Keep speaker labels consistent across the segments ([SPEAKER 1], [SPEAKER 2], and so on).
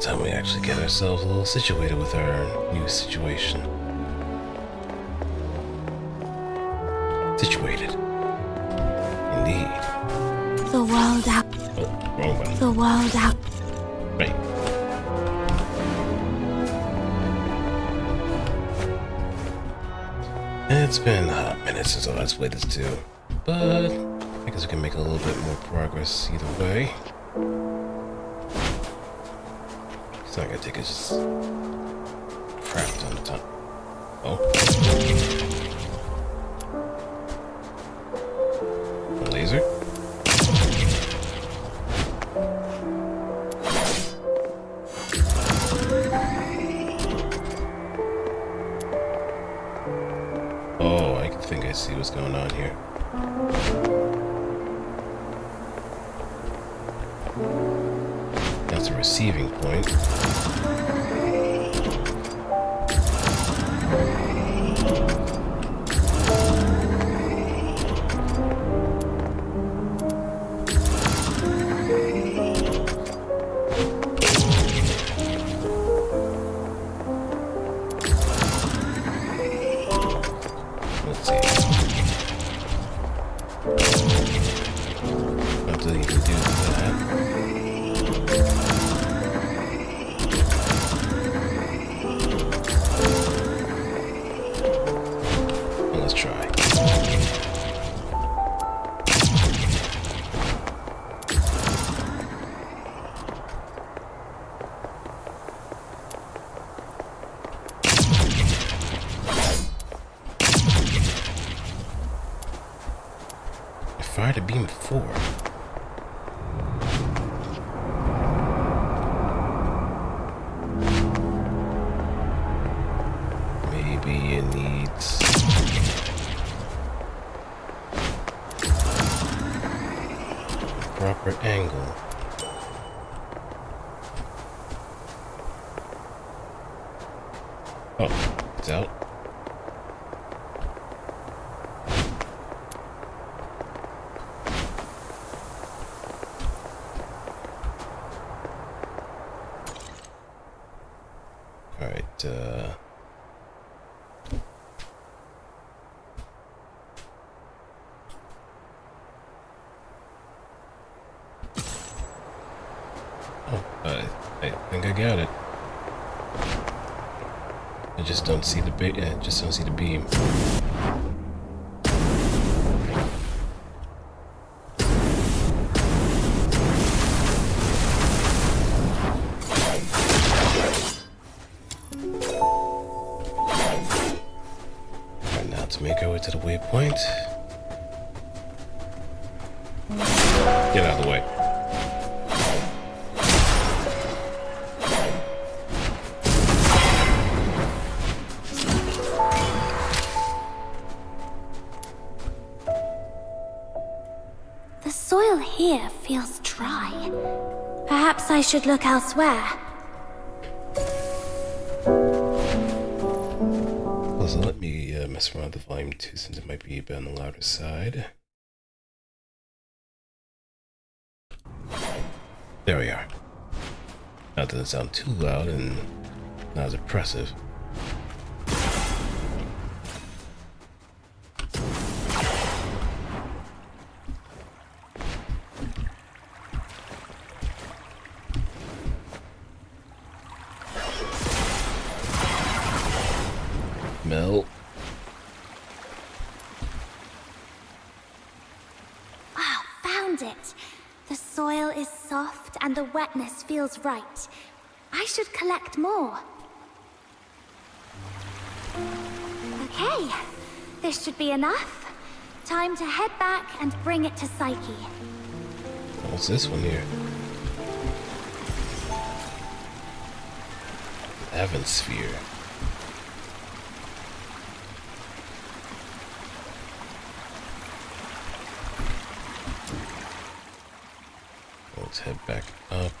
[SPEAKER 1] time we actually get ourselves a little situated with our new situation. Situated. Indeed.
[SPEAKER 2] The world out.
[SPEAKER 1] Oh, wrong button.
[SPEAKER 2] The world out.
[SPEAKER 1] Right. It's been a hot minute since I last played this too, but I guess we can make a little bit more progress either way. It's not gonna take us just crap ton of time. Oh. A laser? Oh, I think I see what's going on here. That's a receiving point. Let's see. Until you can do that. Let's try. I fired a beam before. Maybe it needs proper angle. Oh, it's out. Alright, oh, I think I got it. I just don't see the just don't see the beam. Right now to make our way to the waypoint. Get out of the way.
[SPEAKER 2] The soil here feels dry. Perhaps I should look elsewhere.
[SPEAKER 1] Also, let me mess around with the volume too, since it might be a bit on the louder side. There we are. Now it doesn't sound too loud and not as oppressive. Melt.
[SPEAKER 2] Wow, found it. The soil is soft and the wetness feels right. I should collect more. Okay, this should be enough. Time to head back and bring it to Psyche.
[SPEAKER 1] What's this one here? Sphere. Let's head back up.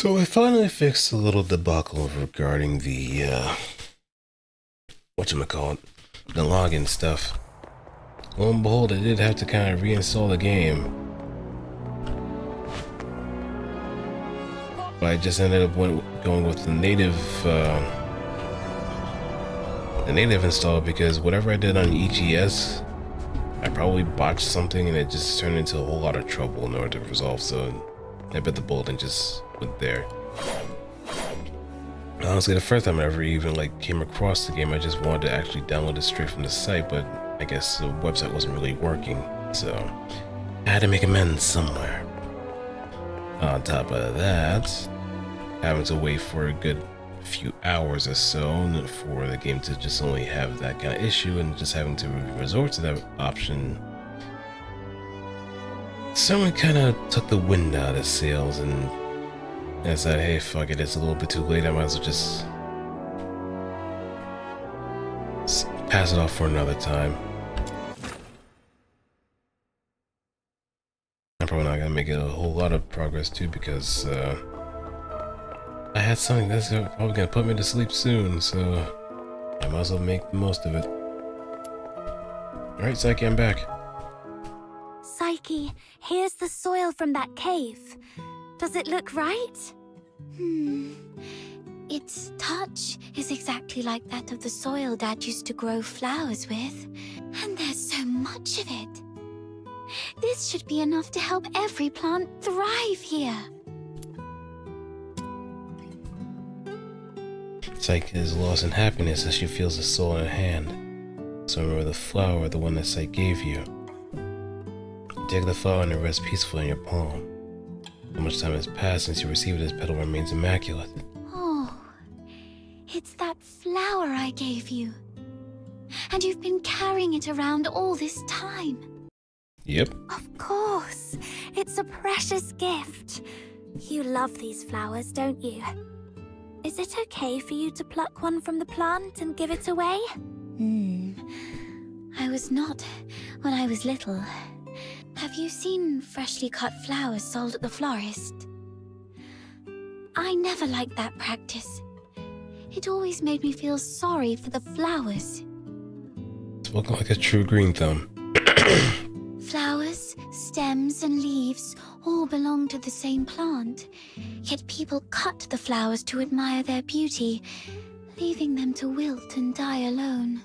[SPEAKER 1] So I finally fixed a little debacle regarding the, whatchamacallit, the login stuff. Lo and behold, I did have to kind of reinstall the game. But I just ended up going with the native install because whatever I did on EGS, I probably botched something and it just turned into a whole lot of trouble in order to resolve, so I bit the bullet and just went there. Honestly, the first time I ever even came across the game, I just wanted to actually download it straight from the site, but I guess the website wasn't really working, so I had to make amends somewhere. On top of that, having to wait for a good few hours or so for the game to just only have that kind of issue, and just having to resort to that option certainly kind of took the wind out of sails, and I said, hey, fuck it, it's a little bit too late, I might as well just pass it off for another time. I'm probably not gonna make it a whole lot of progress too, because I had something that's probably gonna put me to sleep soon, so I might as well make the most of it. Alright, Psyche, I'm back.
[SPEAKER 2] Psyche, here's the soil from that cave. Does it look right? Its touch is exactly like that of the soil Dad used to grow flowers with. And there's so much of it. This should be enough to help every plant thrive here.
[SPEAKER 1] Psyche is lost in happiness as she feels the soul in her hand. So remember the flower, the one that Psyche gave you. Take the flower and it rests peacefully in your palm. How much time has passed since you received it, this petal remains immaculate.
[SPEAKER 2] Oh, it's that flower I gave you. And you've been carrying it around all this time.
[SPEAKER 1] Yep.
[SPEAKER 2] Of course. It's a precious gift. You love these flowers, don't you? Is it okay for you to pluck one from the plant and give it away? I was not when I was little. Have you seen freshly cut flowers sold at the florist? I never liked that practice. It always made me feel sorry for the flowers.
[SPEAKER 1] Spoken like a true green thumb.
[SPEAKER 2] Flowers, stems, and leaves all belong to the same plant. Yet people cut the flowers to admire their beauty, leaving them to wilt and die alone.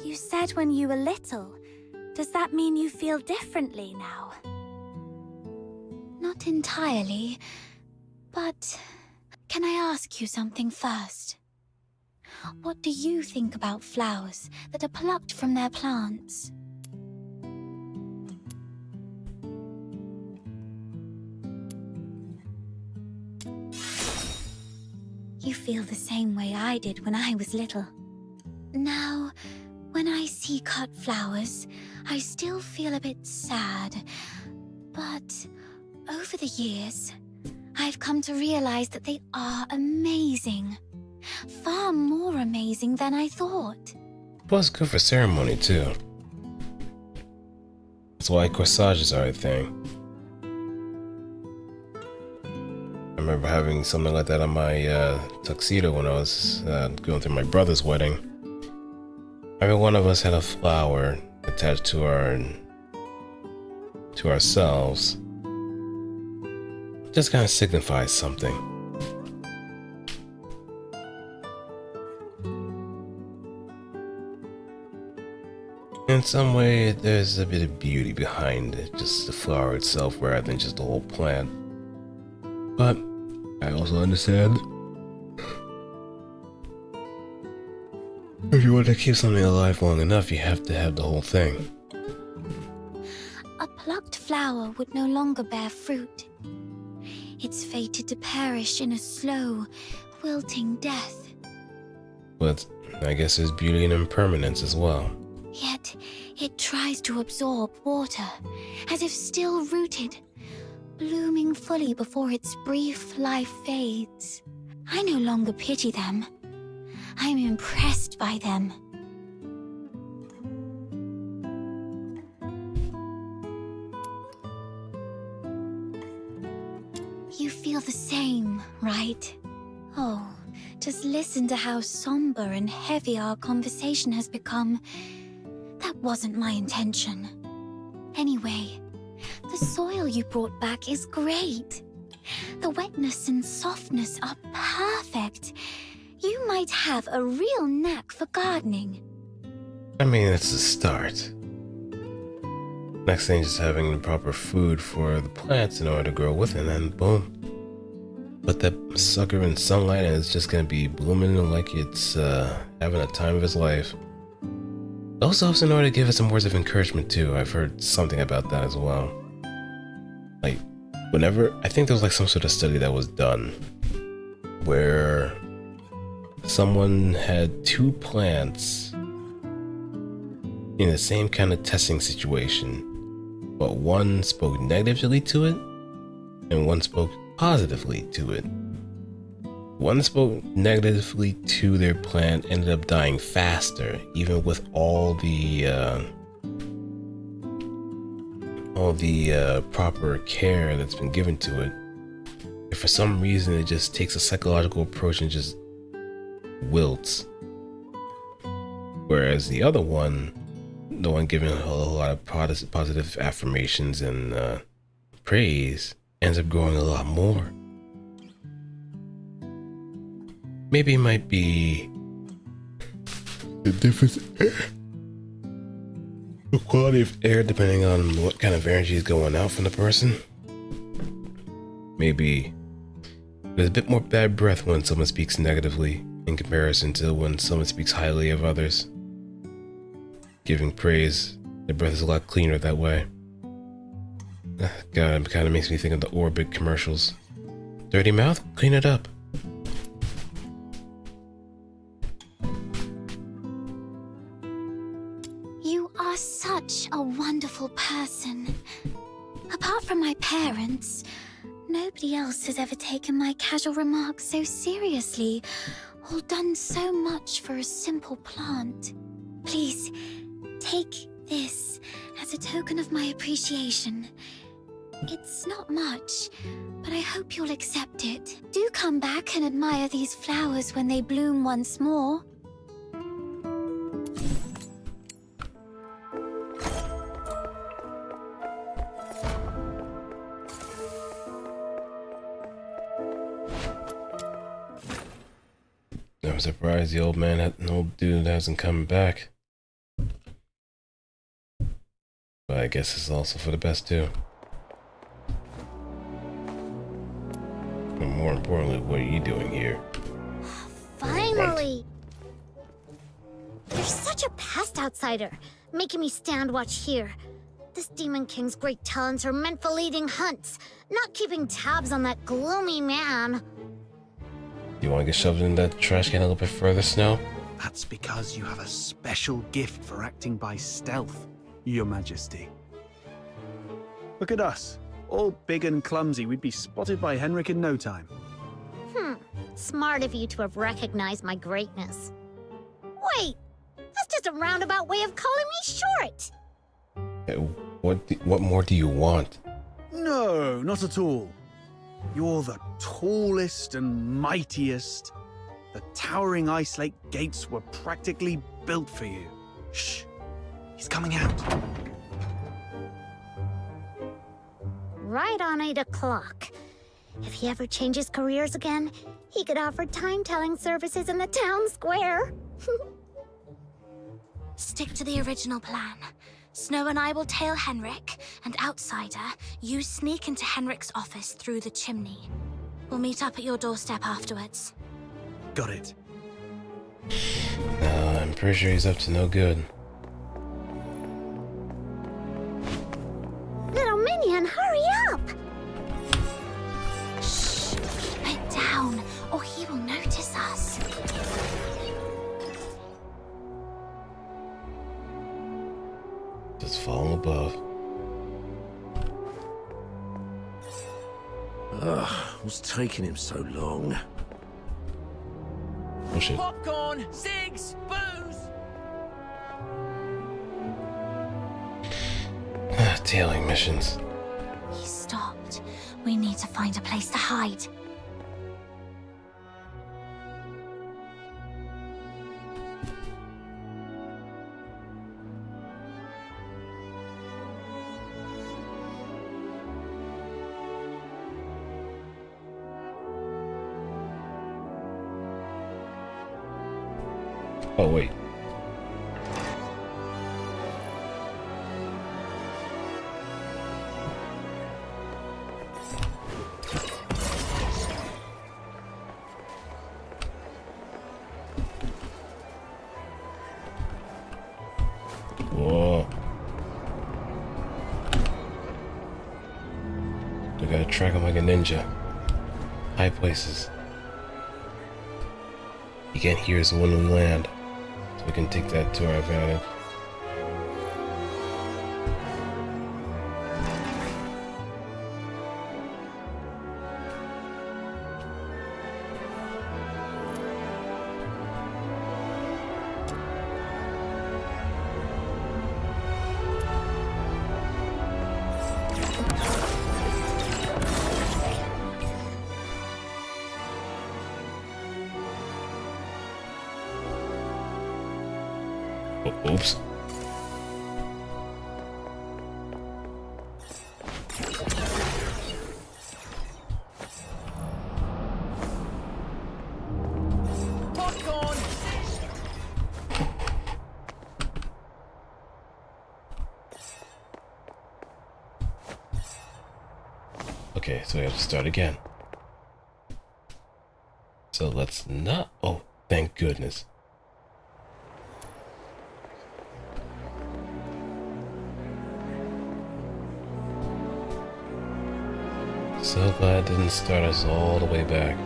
[SPEAKER 2] You said when you were little. Does that mean you feel differently now? Not entirely, but can I ask you something first? What do you think about flowers that are plucked from their plants? You feel the same way I did when I was little. Now, when I see cut flowers, I still feel a bit sad. But over the years, I've come to realize that they are amazing. Far more amazing than I thought.
[SPEAKER 1] Plus good for ceremony too. That's why corsages are a thing. I remember having something like that on my tuxedo when I was going through my brother's wedding. Every one of us had a flower attached to ourselves. Just kind of signifies something. In some way, there's a bit of beauty behind it, just the flower itself rather than just the whole plant. But I also understand if you want to keep something alive long enough, you have to have the whole thing.
[SPEAKER 2] A plucked flower would no longer bear fruit. It's fated to perish in a slow, wilting death.
[SPEAKER 1] But I guess there's beauty in impermanence as well.
[SPEAKER 2] Yet, it tries to absorb water, as if still rooted, blooming fully before its brief life fades. I no longer pity them. I'm impressed by them. You feel the same, right? Oh, just listen to how somber and heavy our conversation has become. That wasn't my intention. Anyway, the soil you brought back is great. The wetness and softness are perfect. You might have a real knack for gardening.
[SPEAKER 1] I mean, it's a start. Next thing is just having the proper food for the plants in order to grow with it, and then boom. Put that sucker in sunlight and it's just gonna be blooming like it's having a time of its life. Also helps in order to give it some words of encouragement too. I've heard something about that as well. Like, whenever, I think there was like some sort of study that was done where someone had two plants in the same kind of testing situation, but one spoke negatively to it and one spoke positively to it. One that spoke negatively to their plant ended up dying faster, even with all the proper care that's been given to it. If for some reason it just takes a psychological approach and just wilts. Whereas the other one, the one giving a lot of positive affirmations and praise, ends up growing a lot more. Maybe it might be the difference, the quality of air depending on what kind of energy is going out from the person. Maybe there's a bit more bad breath when someone speaks negatively in comparison to when someone speaks highly of others. Giving praise, the breath is a lot cleaner that way. God, it kind of makes me think of the Orbit commercials. Dirty mouth? Clean it up.
[SPEAKER 2] You are such a wonderful person. Apart from my parents, nobody else has ever taken my casual remarks so seriously or done so much for a simple plant. Please, take this as a token of my appreciation. It's not much, but I hope you'll accept it. Do come back and admire these flowers when they bloom once more.
[SPEAKER 1] I'm surprised the old dude hasn't come back. But I guess it's also for the best too. And more importantly, what are you doing here?
[SPEAKER 3] Finally! You're such a pest outsider, making me stand watch here. This Demon King's great talents are meant for leading hunts, not keeping tabs on that gloomy man.
[SPEAKER 1] You want to get shoved in that trash can a little bit further, Snow?
[SPEAKER 4] That's because you have a special gift for acting by stealth, Your Majesty. Look at us. All big and clumsy, we'd be spotted by Henrik in no time.
[SPEAKER 3] Smart of you to have recognized my greatness. Wait! That's just a roundabout way of calling me short!
[SPEAKER 1] What more do you want?
[SPEAKER 4] No, not at all. You're the tallest and mightiest. The towering Ice Lake gates were practically built for you. Shh! He's coming out.
[SPEAKER 3] Right on 8 o'clock. If he ever changes careers again, he could offer time-telling services in the town square.
[SPEAKER 5] Stick to the original plan. Snow and I will tail Henrik, and Outsider, you sneak into Henrik's office through the chimney. We'll meet up at your doorstep afterwards.
[SPEAKER 4] Got it.
[SPEAKER 1] I'm pretty sure he's up to no good.
[SPEAKER 3] Little minion, hurry up!
[SPEAKER 5] Shh! Keep it down, or he will notice us.
[SPEAKER 1] Just falling above.
[SPEAKER 6] Ugh, what's taking him so long?
[SPEAKER 1] Oh shit.
[SPEAKER 7] Popcorn, cigs, booze.
[SPEAKER 1] Tailing missions.
[SPEAKER 5] He stopped We need to find a place to hide.
[SPEAKER 1] Oh, wait. Whoa. I gotta track him like a ninja. High places. He can't hear us when we land. So we can take that to our advantage. Oops.
[SPEAKER 7] Popcorn!
[SPEAKER 1] Okay, so we have to start again. So let's not. Oh, thank goodness. So glad it didn't start us all the way back.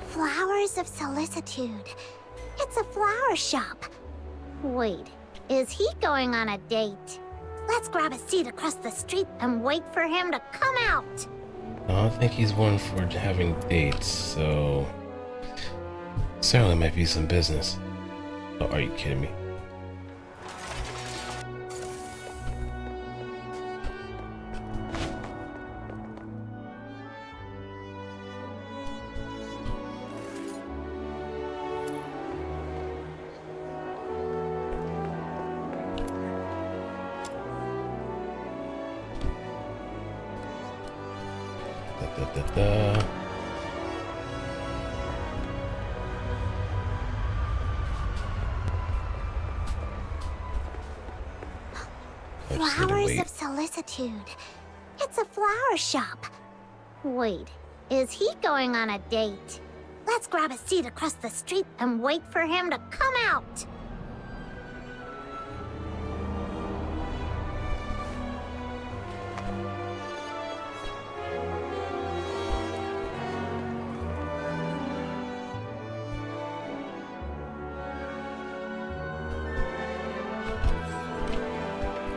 [SPEAKER 3] Flowers of solicitude. It's a flower shop. Wait, is he going on a date? Let's grab a seat across the street and wait for him to come out.
[SPEAKER 1] I don't think he's one for having dates, so certainly might be some business. Oh, are you kidding me? Da.
[SPEAKER 3] Flowers of solicitude. It's a flower shop. Wait, is he going on a date? Let's grab a seat across the street and wait for him to come out.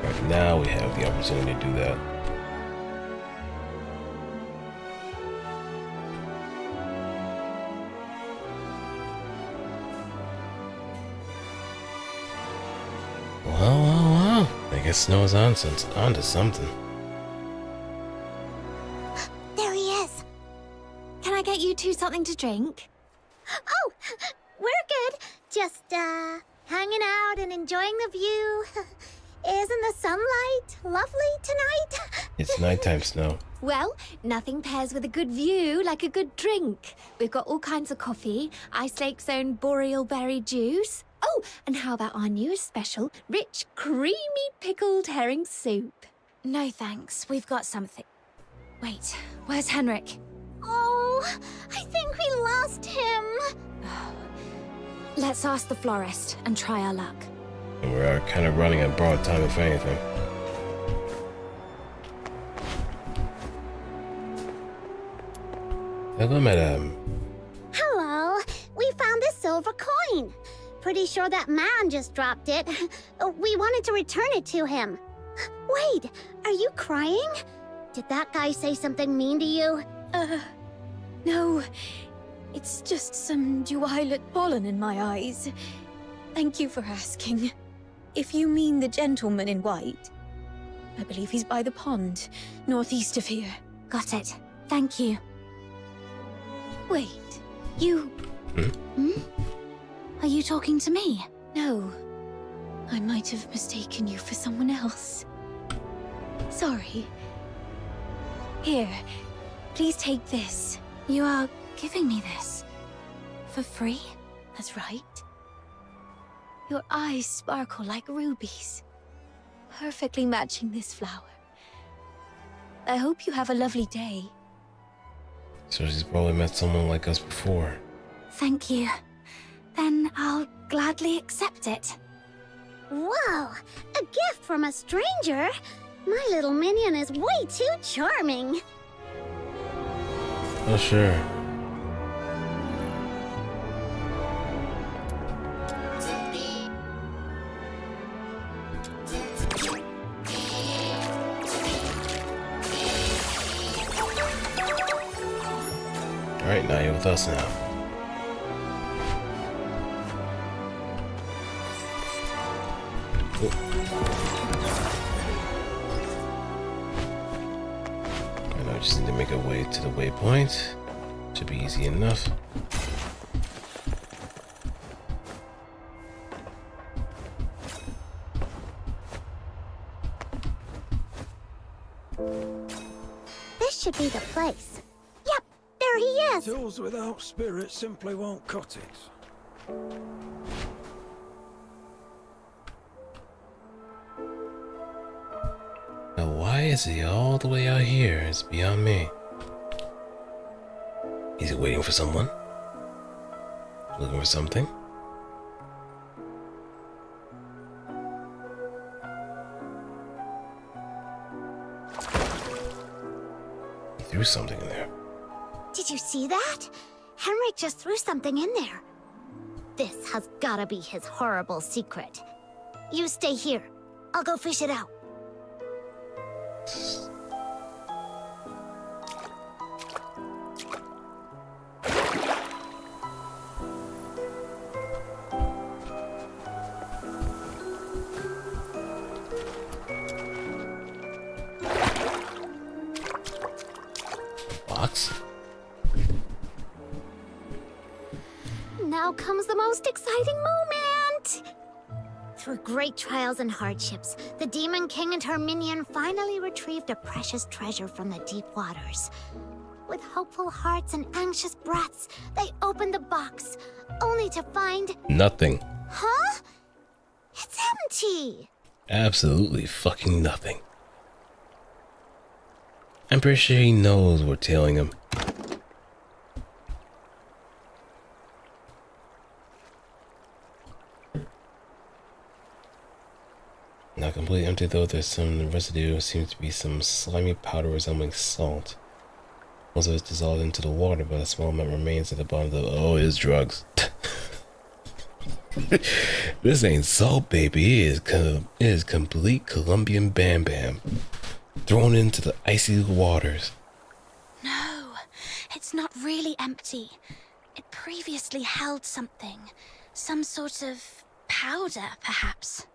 [SPEAKER 1] Right now we have the opportunity to do that. Well. I guess Snow's on to something.
[SPEAKER 3] There he is.
[SPEAKER 2] Can I get you two something to drink?
[SPEAKER 3] Oh, we're good. Just, hanging out and enjoying the view. Isn't the sunlight lovely tonight?
[SPEAKER 1] It's nighttime, Snow.
[SPEAKER 2] Well, nothing pairs with a good view like a good drink. We've got all kinds of coffee, Ice Lake's own boreal berry juice. Oh, and how about our newest special, rich, creamy pickled herring soup?
[SPEAKER 5] No thanks, we've got something. Wait, where's Henrik?
[SPEAKER 3] Oh, I think we lost him.
[SPEAKER 5] Let's ask the florist and try our luck.
[SPEAKER 1] And we're kind of running at borrowed time, if anything. Hello, madame.
[SPEAKER 3] Hello. We found this silver coin. Pretty sure that man just dropped it. We wanted to return it to him. Wait, are you crying? Did that guy say something mean to you?
[SPEAKER 2] No. It's just some duelet pollen in my eyes. Thank you for asking. If you mean the gentleman in white, I believe he's by the pond, northeast of here.
[SPEAKER 5] Got it. Thank you.
[SPEAKER 2] Wait, you...
[SPEAKER 5] Are you talking to me?
[SPEAKER 2] No. I might have mistaken you for someone else. Sorry. Here, please take this.
[SPEAKER 5] You are giving me this? For free?
[SPEAKER 2] That's right. Your eyes sparkle like rubies, perfectly matching this flower. I hope you have a lovely day.
[SPEAKER 1] So she's probably met someone like us before.
[SPEAKER 5] Thank you. Then I'll gladly accept it.
[SPEAKER 3] Whoa! A gift from a stranger? My little minion is way too charming.
[SPEAKER 1] Oh, sure. Alright, now you're with us now. I know, just need to make our way to the waypoint. Should be easy enough.
[SPEAKER 3] This should be the place. Yep, there he is.
[SPEAKER 8] Tools without spirit simply won't cut it.
[SPEAKER 1] Now, why is he all the way out here? It's beyond me. Is he waiting for someone? Looking for something? He threw something in there.
[SPEAKER 3] Did you see that? Henrik just threw something in there. This has gotta be his horrible secret. You stay here. I'll go fish it out.
[SPEAKER 1] Box?
[SPEAKER 3] Now comes the most exciting moment! Through great trials and hardships, the Demon King and her minion finally retrieved a precious treasure from the deep waters. With hopeful hearts and anxious breaths, they opened the box, only to find...
[SPEAKER 1] Nothing.
[SPEAKER 3] Huh? It's empty!
[SPEAKER 1] Absolutely fucking nothing. I'm pretty sure he knows we're tailing him. Not completely empty though, there's some residue. Seems to be some slimy powder resembling salt. Most of it's dissolved into the water, but a small amount remains at the bottom of the... Oh, it's drugs. This ain't salt, baby. It is complete Colombian Bam Bam. Thrown into the icy waters.
[SPEAKER 5] No, it's not really empty. It previously held something. Some sort of powder, perhaps.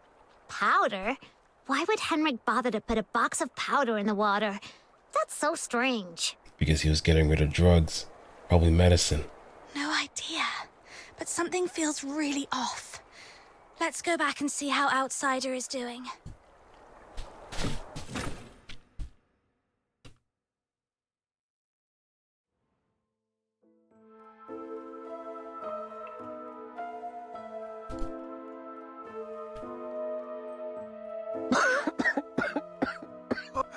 [SPEAKER 3] Powder? Why would Henrik bother to put a box of powder in the water? That's so strange.
[SPEAKER 1] Because he was getting rid of drugs. Probably medicine.
[SPEAKER 5] No idea. But something feels really off. Let's go back and see how Outsider is doing.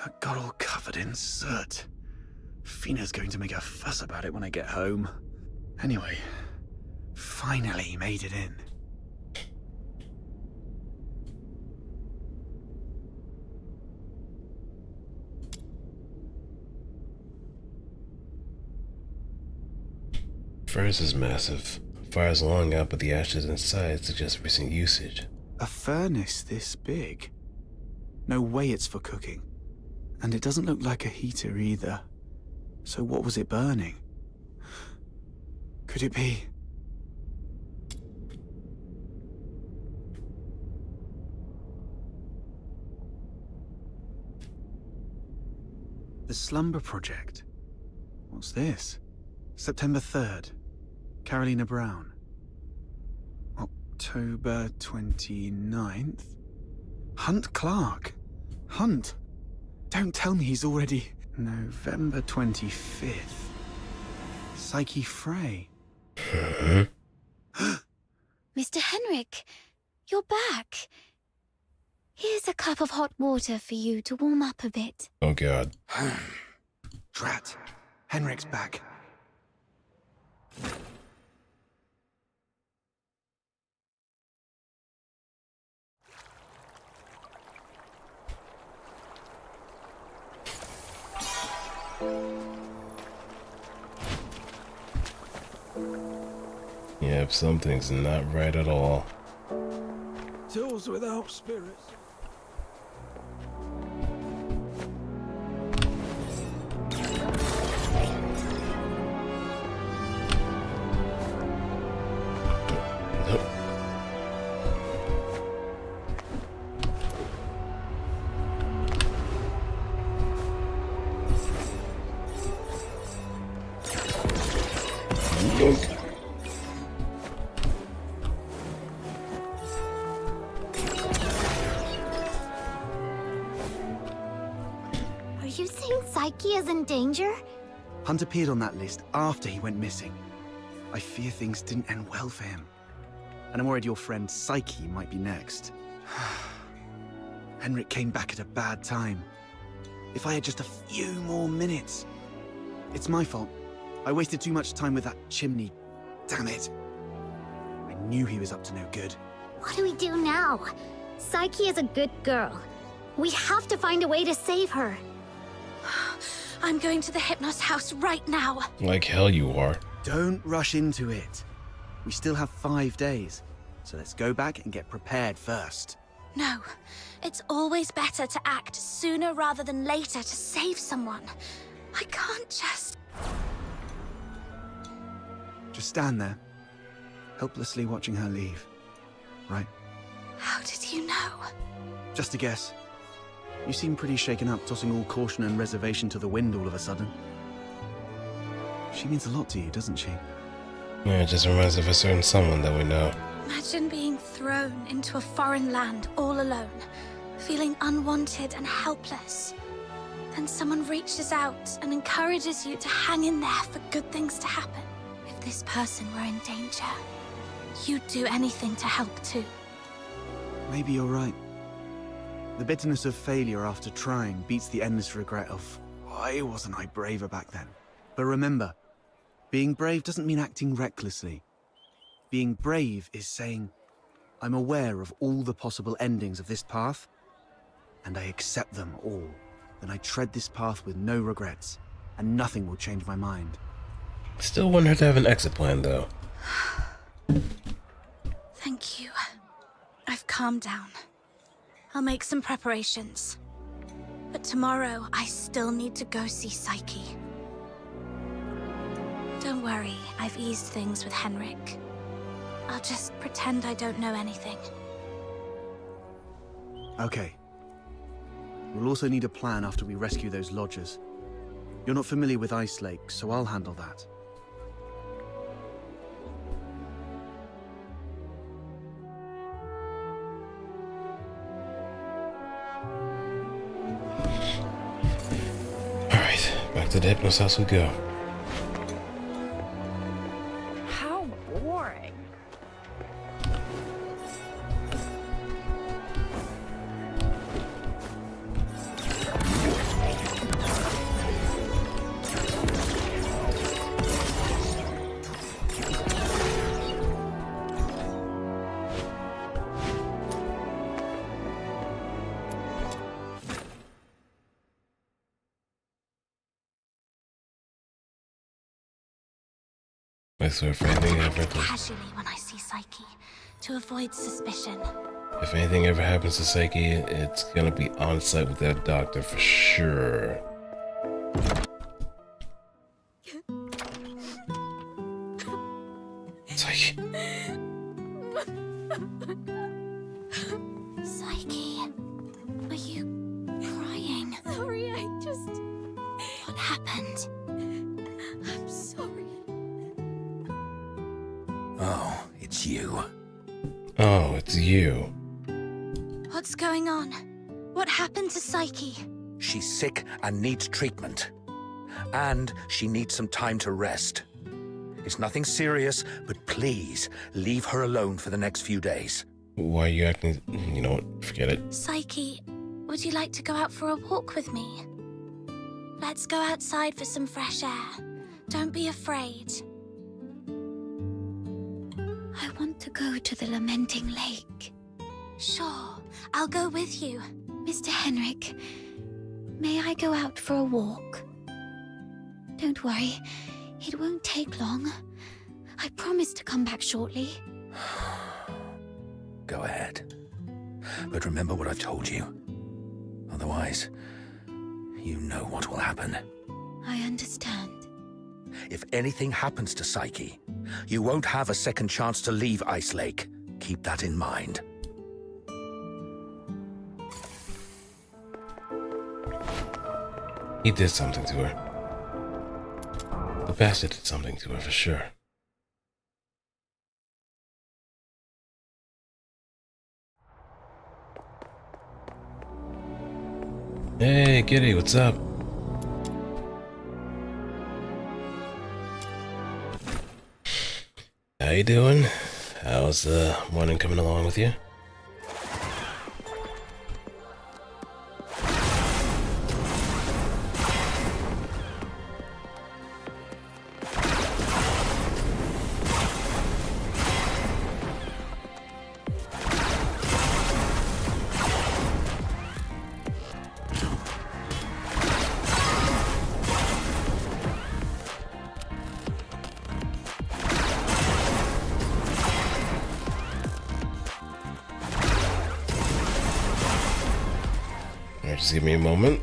[SPEAKER 4] I got all covered in soot. Fina's going to make a fuss about it when I get home. Anyway, finally made it in.
[SPEAKER 1] Furnace is massive. Fire's long out, but the ashes inside suggest recent usage.
[SPEAKER 4] A furnace this big? No way it's for cooking. And it doesn't look like a heater either. So what was it burning? Could it be? The Slumber Project. What's this? September 3rd. Carolina Brown. October 29th. Hunt Clark. Hunt. Don't tell me he's already... November 25th. Psyche Frey.
[SPEAKER 2] Mr. Henrik, you're back. Here's a cup of hot water for you to warm up a bit.
[SPEAKER 1] Oh god.
[SPEAKER 4] Drat. Henrik's back.
[SPEAKER 1] Yeah, something's not right at all.
[SPEAKER 8] Tools without spirits.
[SPEAKER 1] Nope. Yoink.
[SPEAKER 3] Are you saying Psyche is in danger?
[SPEAKER 4] Hunt appeared on that list after he went missing. I fear things didn't end well for him. And I'm worried your friend Psyche might be next. Henrik came back at a bad time. If I had just a few more minutes. It's my fault. I wasted too much time with that chimney. Damn it. I knew he was up to no good.
[SPEAKER 3] What do we do now? Psyche is a good girl. We have to find a way to save her.
[SPEAKER 5] I'm going to the Hypnos house right now.
[SPEAKER 1] Like hell you are.
[SPEAKER 4] Don't rush into it. We still have 5 days. So let's go back and get prepared first.
[SPEAKER 5] No, it's always better to act sooner rather than later to save someone. I can't just...
[SPEAKER 4] Just stand there, helplessly watching her leave. Right?
[SPEAKER 5] How did you know?
[SPEAKER 4] Just a guess. You seem pretty shaken up, tossing all caution and reservation to the wind all of a sudden. She means a lot to you, doesn't she?
[SPEAKER 1] Yeah, it just reminds us of a certain someone that we know.
[SPEAKER 5] Imagine being thrown into a foreign land all alone, feeling unwanted and helpless. Then someone reaches out and encourages you to hang in there for good things to happen. If this person were in danger, you'd do anything to help too.
[SPEAKER 4] Maybe you're right. The bitterness of failure after trying beats the endless regret of, why wasn't I braver back then? But remember, being brave doesn't mean acting recklessly. Being brave is saying, I'm aware of all the possible endings of this path, and I accept them all. Then I tread this path with no regrets, and nothing will change my mind.
[SPEAKER 1] Still want her to have an exit plan, though.
[SPEAKER 5] Thank you. I've calmed down. I'll make some preparations. But tomorrow, I still need to go see Psyche. Don't worry, I've eased things with Henrik. I'll just pretend I don't know anything.
[SPEAKER 4] Okay. We'll also need a plan after we rescue those lodgers. You're not familiar with Ice Lake, so I'll handle that.
[SPEAKER 1] Alright, back to the Hypnos house we go.
[SPEAKER 7] How boring.
[SPEAKER 1] I swear, if anything ever
[SPEAKER 5] Casually when I see Psyche, to avoid suspicion.
[SPEAKER 1] if anything ever happens to Psyche, it's gonna be on site with that doctor for sure.
[SPEAKER 5] Psyche, are you crying?
[SPEAKER 7] Sorry,
[SPEAKER 5] What happened?
[SPEAKER 7] I'm sorry.
[SPEAKER 6] Oh, it's you.
[SPEAKER 1] Oh, it's you.
[SPEAKER 5] What's going on? What happened to Psyche?
[SPEAKER 6] She's sick and needs treatment. And she needs some time to rest. It's nothing serious, but please leave her alone for the next few days.
[SPEAKER 1] Why are you acting? You know what? Forget it.
[SPEAKER 5] Psyche, would you like to go out for a walk with me? Let's go outside for some fresh air. Don't be afraid.
[SPEAKER 2] I want to go to the Lamenting Lake.
[SPEAKER 5] Sure, I'll go with you.
[SPEAKER 2] Mr. Henrik, may I go out for a walk? Don't worry, it won't take long. I promise to come back shortly.
[SPEAKER 6] Go ahead. But remember what I've told you. Otherwise, you know what will happen.
[SPEAKER 2] I understand.
[SPEAKER 6] If anything happens to Psyche, you won't have a second chance to leave Ice Lake. Keep that in mind.
[SPEAKER 1] He did something to her. The bastard did something to her for sure. Hey, Kitty, what's up? How you doing? How's the morning coming along with you? Alright, just give me a moment.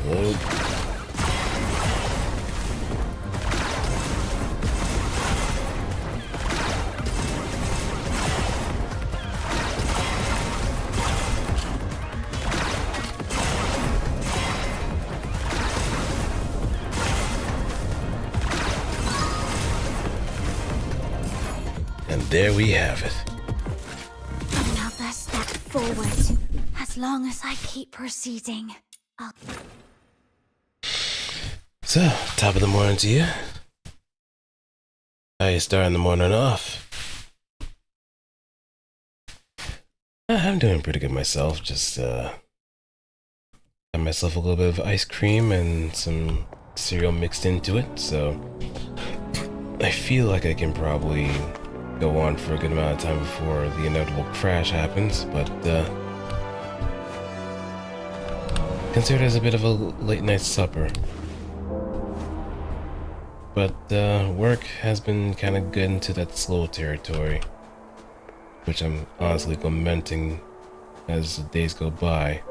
[SPEAKER 1] Reload. And there we have it.
[SPEAKER 5] Another step forward. As long as I keep proceeding, I'll...
[SPEAKER 1] So, top of the morning to you. How you starting the morning off? I'm doing pretty good myself. Just got myself a little bit of ice cream and some cereal mixed into it. So I feel like I can probably go on for a good amount of time before the inevitable crash happens. But consider it as a bit of a late night supper. But work has been kind of good into that slow territory, which I'm honestly lamenting as the days go by.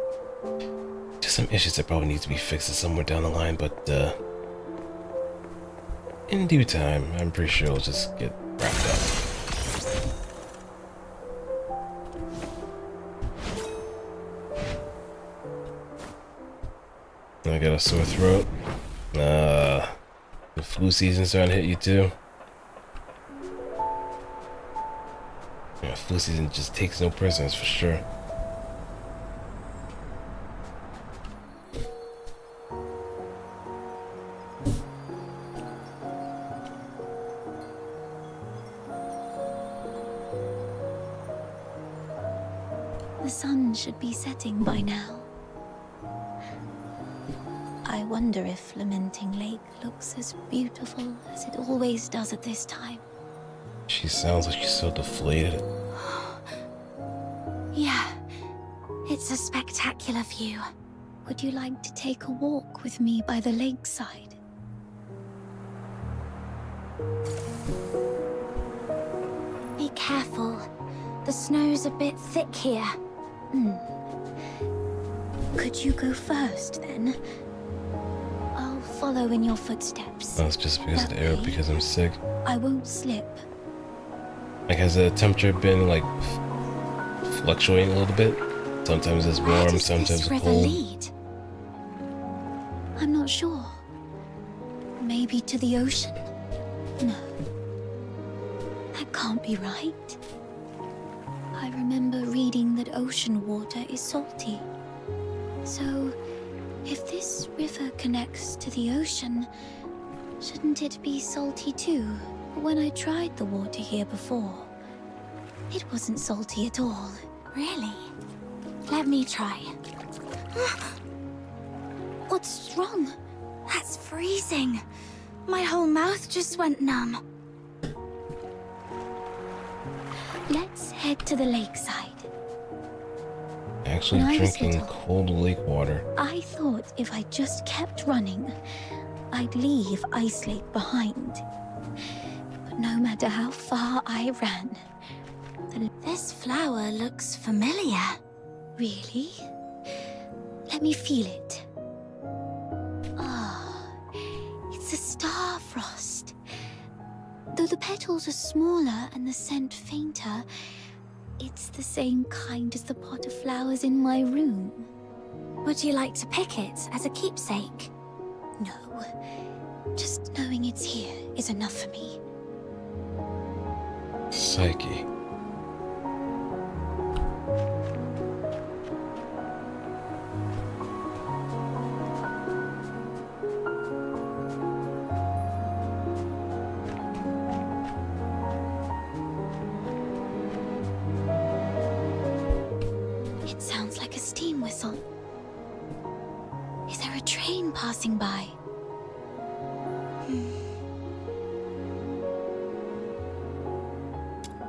[SPEAKER 1] Just some issues that probably need to be fixed somewhere down the line, but in due time, I'm pretty sure it'll just get wrapped up. I got a sore throat. The flu season's starting to hit you too. Yeah, flu season just takes no prisoners for sure.
[SPEAKER 2] The sun should be setting by now. I wonder if Lamenting Lake looks as beautiful as it always does at this time.
[SPEAKER 1] She sounds like she's so deflated.
[SPEAKER 5] Yeah, it's a spectacular view.
[SPEAKER 2] Would you like to take a walk with me by the lakeside?
[SPEAKER 5] Be careful. The snow's a bit thick here.
[SPEAKER 2] Could you go first, then? follow in your footsteps.
[SPEAKER 1] That's just because of the air,
[SPEAKER 2] That way,
[SPEAKER 1] because I'm sick.
[SPEAKER 2] I won't slip.
[SPEAKER 1] Like, has the temperature been like fluctuating a little bit? Sometimes it's
[SPEAKER 2] Where
[SPEAKER 1] warm,
[SPEAKER 2] does
[SPEAKER 1] sometimes
[SPEAKER 2] this
[SPEAKER 1] it's
[SPEAKER 2] river
[SPEAKER 1] cold.
[SPEAKER 2] lead? I'm not sure. Maybe to the ocean? No. That can't be right. I remember reading that ocean water is salty. So, if this river connects to the ocean, shouldn't it be salty too? But when I tried the water here before, it wasn't salty at all.
[SPEAKER 5] Really? Let me try.
[SPEAKER 2] What's wrong?
[SPEAKER 5] That's freezing. My whole mouth just went numb.
[SPEAKER 2] Let's head to the lakeside.
[SPEAKER 1] Actually
[SPEAKER 2] When I was
[SPEAKER 1] drinking
[SPEAKER 2] little,
[SPEAKER 1] cold lake water.
[SPEAKER 2] I thought if I just kept running, I'd leave Ice Lake behind. But no matter how far I ran,
[SPEAKER 5] This flower looks familiar.
[SPEAKER 2] really? Let me feel it. Ah, it's a star frost. Though the petals are smaller and the scent fainter, it's the same kind as the pot of flowers in my room.
[SPEAKER 5] Would you like to pick it as a keepsake?
[SPEAKER 2] No, just knowing it's here is enough for me.
[SPEAKER 1] Psyche.
[SPEAKER 2] It sounds like a steam whistle. Is there a train passing by?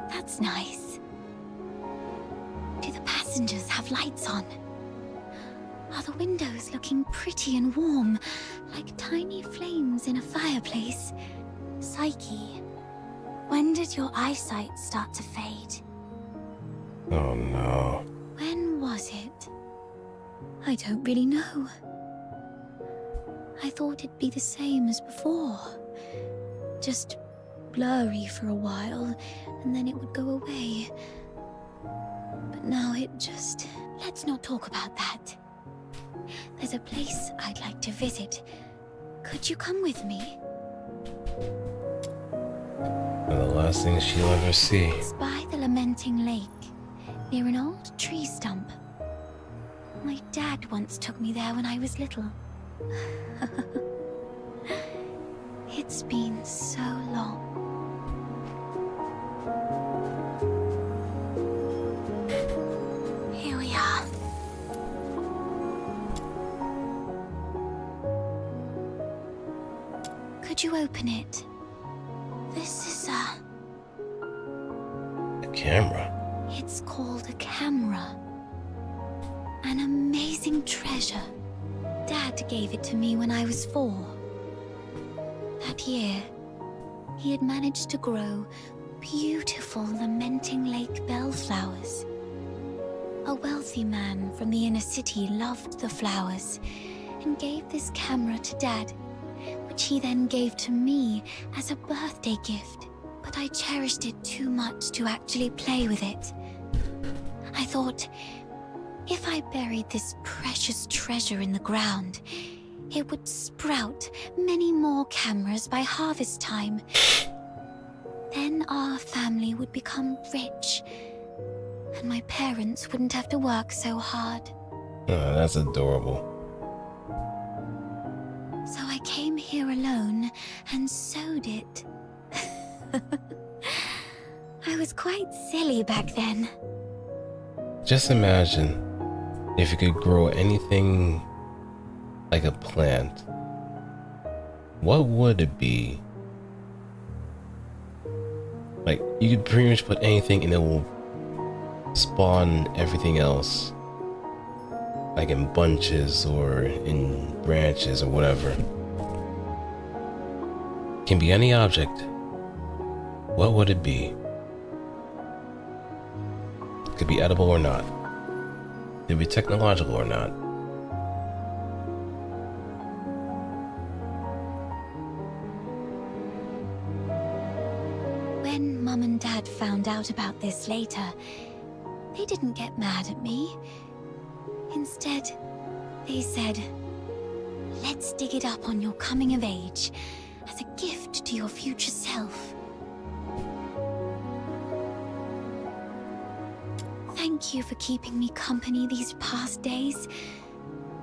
[SPEAKER 2] That's nice. Do the passengers have lights on? Are the windows looking pretty and warm, like tiny flames in a fireplace?
[SPEAKER 5] Psyche, when did your eyesight start to fade?
[SPEAKER 1] Oh no.
[SPEAKER 2] When was it? I don't really know. I thought it'd be the same as before. Just blurry for a while, and then it would go away. But now it just... Let's not talk about that. There's a place I'd like to visit. Could you come with me?
[SPEAKER 1] And the last thing she'll ever see.
[SPEAKER 2] It's by the Lamenting Lake, near an old tree stump. My dad once took me there when I was little. It's been so long.
[SPEAKER 5] Here we are.
[SPEAKER 2] Could you open it?
[SPEAKER 5] This is
[SPEAKER 1] A camera.
[SPEAKER 2] It's called a camera. An amazing treasure. Dad gave it to me when I was 4. That year, he had managed to grow beautiful Lamenting Lake bellflowers. A wealthy man from the inner city loved the flowers and gave this camera to Dad, which he then gave to me as a birthday gift. But I cherished it too much to actually play with it. I thought, if I buried this precious treasure in the ground, it would sprout many more cameras by harvest time. Then our family would become rich, and my parents wouldn't have to work so hard.
[SPEAKER 1] Oh, that's adorable.
[SPEAKER 2] So I came here alone and sewed it. I was quite silly back then.
[SPEAKER 1] Just imagine if you could grow anything like a plant. What would it be? Like, you could pretty much put anything and it will spawn everything else. Like in bunches or in branches or whatever. Can be any object. What would it be? Could be edible or not. Could be technological or not.
[SPEAKER 2] Mum and Dad found out about this later, they didn't get mad at me. Instead, they said, let's dig it up on your coming of age as a gift to your future self. Thank you for keeping me company these past days,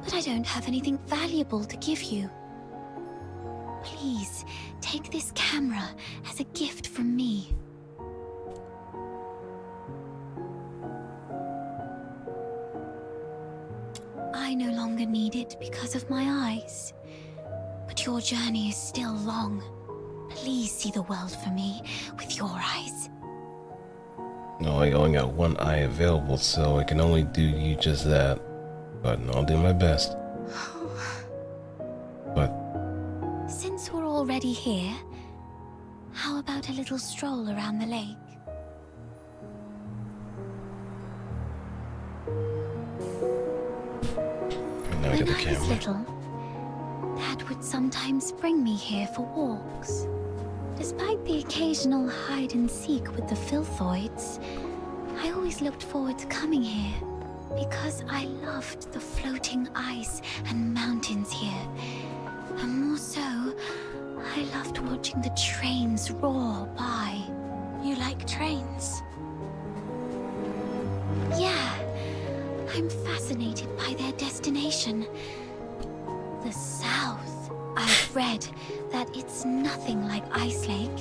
[SPEAKER 2] but I don't have anything valuable to give you. Please, take this camera as a gift from me. I no longer need it because of my eyes, but your journey is still long. Please see the world for me with your eyes.
[SPEAKER 1] No, I only got one eye available, so I can only do you just that. But I'll do my best. But
[SPEAKER 2] Since we're already here, how about a little stroll around the lake?
[SPEAKER 1] now I got the
[SPEAKER 2] When I was
[SPEAKER 1] camera.
[SPEAKER 2] little, Dad would sometimes bring me here for walks. Despite the occasional hide and seek with the filthoids, I always looked forward to coming here because I loved the floating ice and mountains here. And more so, I loved watching the trains roar by.
[SPEAKER 5] You like trains?
[SPEAKER 2] Yeah, I'm fascinated by their destination. The South. I've read that it's nothing like Ice Lake.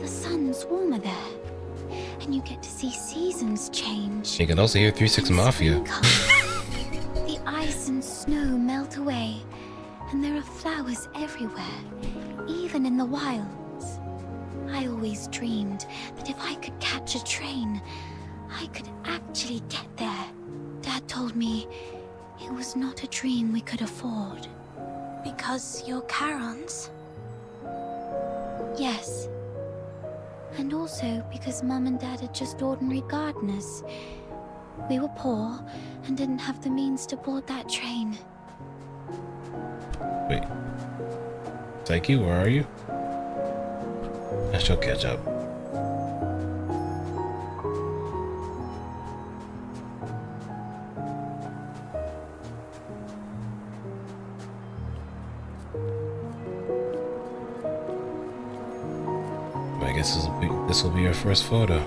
[SPEAKER 2] The sun's warmer there, and you get to see seasons change.
[SPEAKER 1] You can also hear 3-6
[SPEAKER 2] When
[SPEAKER 1] Mafia.
[SPEAKER 2] spring comes, the ice and snow melt away, and there are flowers everywhere, even in the wilds. I always dreamed that if I could catch a train, I could actually get there. Dad told me it was not a dream we could afford.
[SPEAKER 5] Because you're Charons?
[SPEAKER 2] Yes. And also because Mum and Dad are just ordinary gardeners. We were poor and didn't have the means to board that train.
[SPEAKER 1] Wait. Psyche, where are you? I shall catch up. I guess this will be our first photo.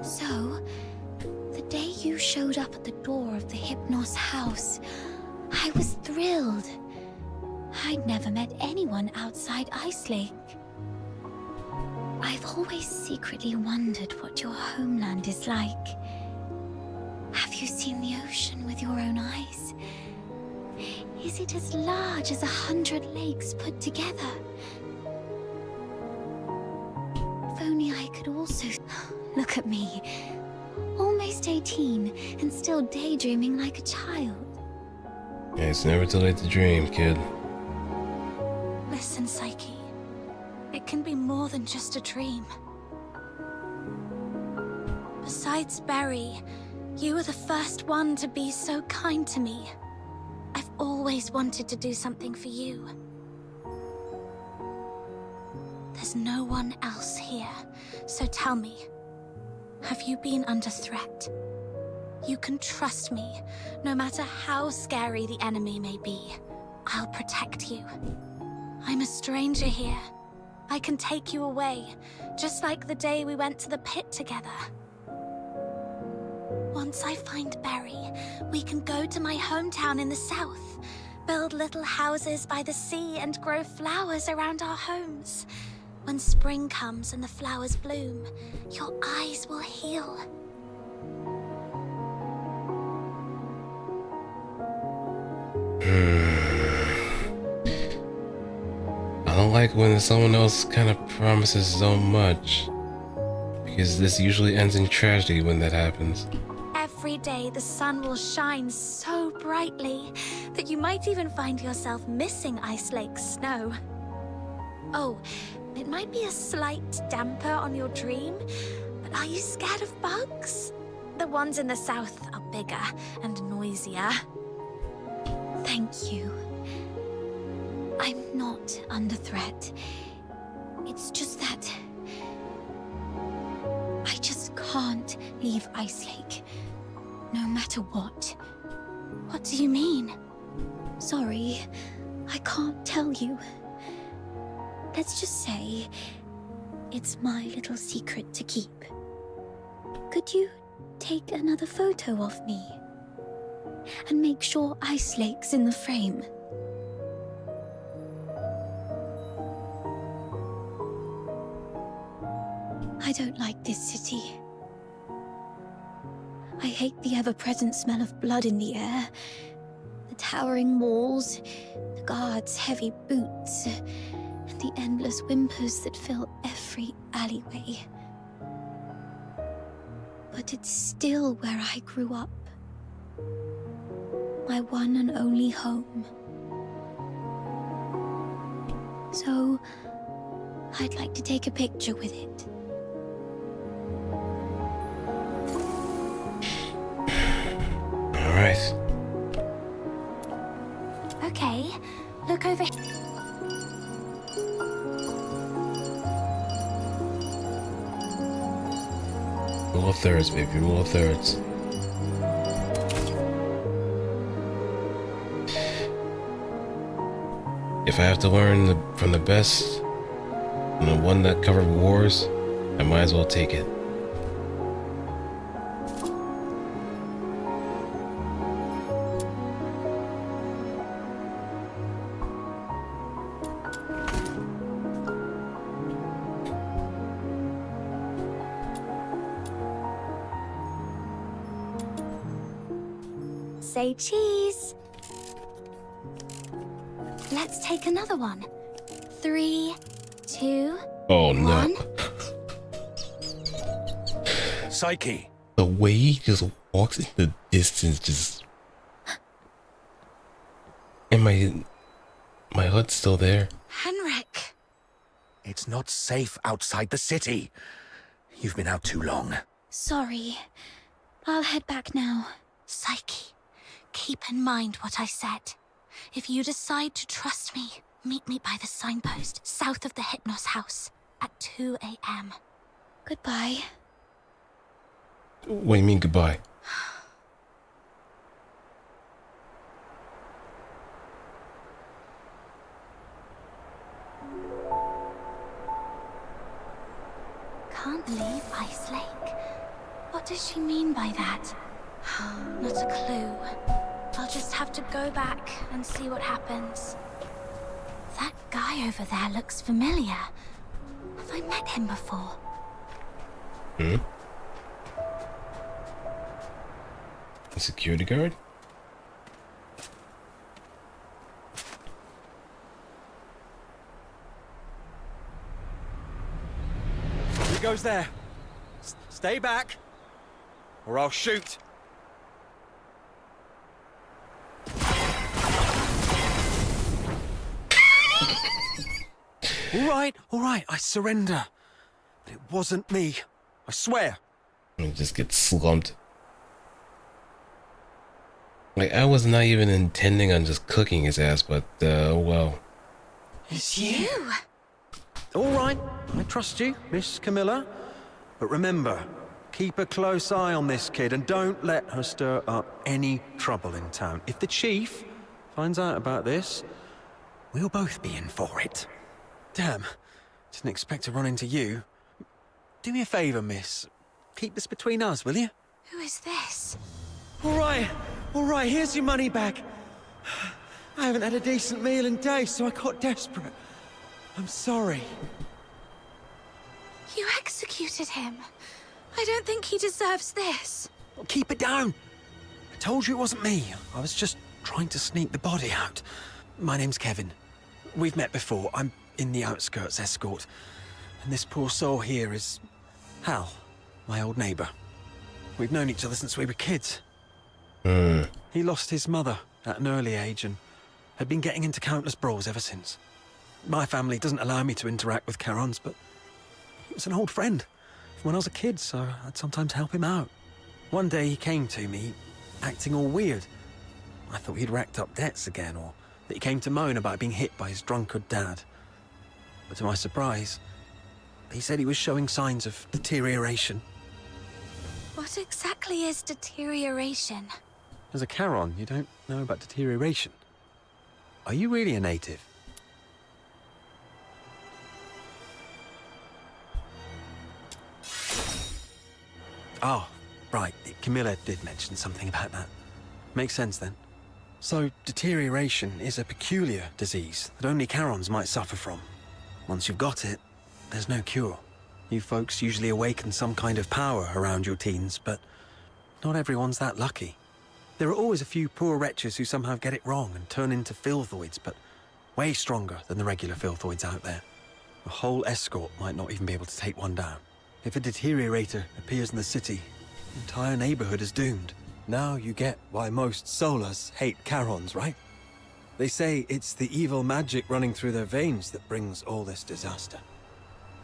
[SPEAKER 2] So, the day you showed up at the door of the Hypnos house, I was thrilled. I'd never met anyone outside Ice Lake. I've always secretly wondered what your homeland is like. Have you seen the ocean with your own eyes? Is it as large as 100 lakes put together? If only I could also... Look at me. Almost 18 and still daydreaming like a child.
[SPEAKER 1] Yeah, it's never too late to dream, kid.
[SPEAKER 5] Listen, Psyche. It can be more than just a dream. Besides Berry, you were the first one to be so kind to me. I've always wanted to do something for you. There's no one else here, so tell me, have you been under threat? You can trust me, no matter how scary the enemy may be. I'll protect you. I'm a stranger here. I can take you away, just like the day we went to the pit together. Once I find Berry, we can go to my hometown in the south, build little houses by the sea and grow flowers around our homes. When spring comes and the flowers bloom, your eyes will heal.
[SPEAKER 1] I don't like when someone else kind of promises so much, because this usually ends in tragedy when that happens.
[SPEAKER 5] Every day the sun will shine so brightly that you might even find yourself missing Ice Lake's snow. Oh, it might be a slight damper on your dream, but are you scared of bugs? The ones in the south are bigger and noisier.
[SPEAKER 2] Thank you. I'm not under threat. It's just that I just can't leave Ice Lake. No matter what.
[SPEAKER 5] What do you mean?
[SPEAKER 2] Sorry, I can't tell you. Let's just say it's my little secret to keep. Could you take another photo of me? And make sure Ice Lake's in the frame. I don't like this city. I hate the ever-present smell of blood in the air, the towering walls, the guards' heavy boots, and the endless whimpers that fill every alleyway. But it's still where I grew up. My one and only home. So, I'd like to take a picture with it.
[SPEAKER 1] All right.
[SPEAKER 5] Okay, look over here.
[SPEAKER 1] Rule of thirds, baby. Rule of thirds. If I have to learn from the best, and the one that covered wars, I might as well take it.
[SPEAKER 5] Say cheese. Let's take another one. 3, 2,
[SPEAKER 1] Oh no.
[SPEAKER 5] 1.
[SPEAKER 6] Psyche,
[SPEAKER 1] The way he just walks in the distance just... And my hood's still there.
[SPEAKER 5] Henrik.
[SPEAKER 6] it's not safe outside the city. You've been out too long.
[SPEAKER 2] Sorry. I'll head back now.
[SPEAKER 5] Psyche, keep in mind what I said. If you decide to trust me, meet me by the signpost south of the Hypnos house at 2 a.m.
[SPEAKER 2] Goodbye.
[SPEAKER 1] What do you mean goodbye?
[SPEAKER 5] Can't leave Ice Lake. What does she mean by that? Not a clue. I'll just have to go back and see what happens. That guy over there looks familiar. Have I met him before?
[SPEAKER 1] Hmm? A security guard?
[SPEAKER 9] He goes there. Stay back, or I'll shoot. All right, I surrender. But it wasn't me. I swear.
[SPEAKER 1] He just gets slumped. Like, I was not even intending on just cooking his ass, but, well.
[SPEAKER 9] It's you. All right, I trust you, Miss Camilla. But remember, keep a close eye on this kid and don't let her stir up any trouble in town. If the chief finds out about this, we'll both be in for it. Damn, didn't expect to run into you. Do me a favor, miss. Keep this between us, will you?
[SPEAKER 5] Who is this?
[SPEAKER 9] All right, here's your money back. I haven't had a decent meal in days, so I got desperate. I'm sorry.
[SPEAKER 5] You executed him. I don't think he deserves this.
[SPEAKER 9] Well, keep it down. I told you it wasn't me. I was just trying to sneak the body out. My name's Kevin. We've met before. I'm in the outskirts escort. And this poor soul here is Hal, my old neighbor. We've known each other since we were kids. He lost his mother at an early age and had been getting into countless brawls ever since. My family doesn't allow me to interact with Charons, but he was an old friend from when I was a kid, so I'd sometimes help him out. One day he came to me, acting all weird. I thought he'd racked up debts again, or that he came to moan about being hit by his drunkard dad. But to my surprise, he said he was showing signs of deterioration,
[SPEAKER 5] What exactly is deterioration?
[SPEAKER 9] As a Charon, you don't know about deterioration. Are you really a native? Oh, right. Camilla did mention something about that. Makes sense then. So, deterioration is a peculiar disease that only Charons might suffer from. Once you've got it, there's no cure. You folks usually awaken some kind of power around your teens, but not everyone's that lucky. There are always a few poor wretches who somehow get it wrong and turn into filthoids, but way stronger than the regular filthoids out there. A whole escort might not even be able to take one down. If a deteriorator appears in the city, the entire neighborhood is doomed. Now you get why most Solars hate Charons, right? They say it's the evil magic running through their veins that brings all this disaster.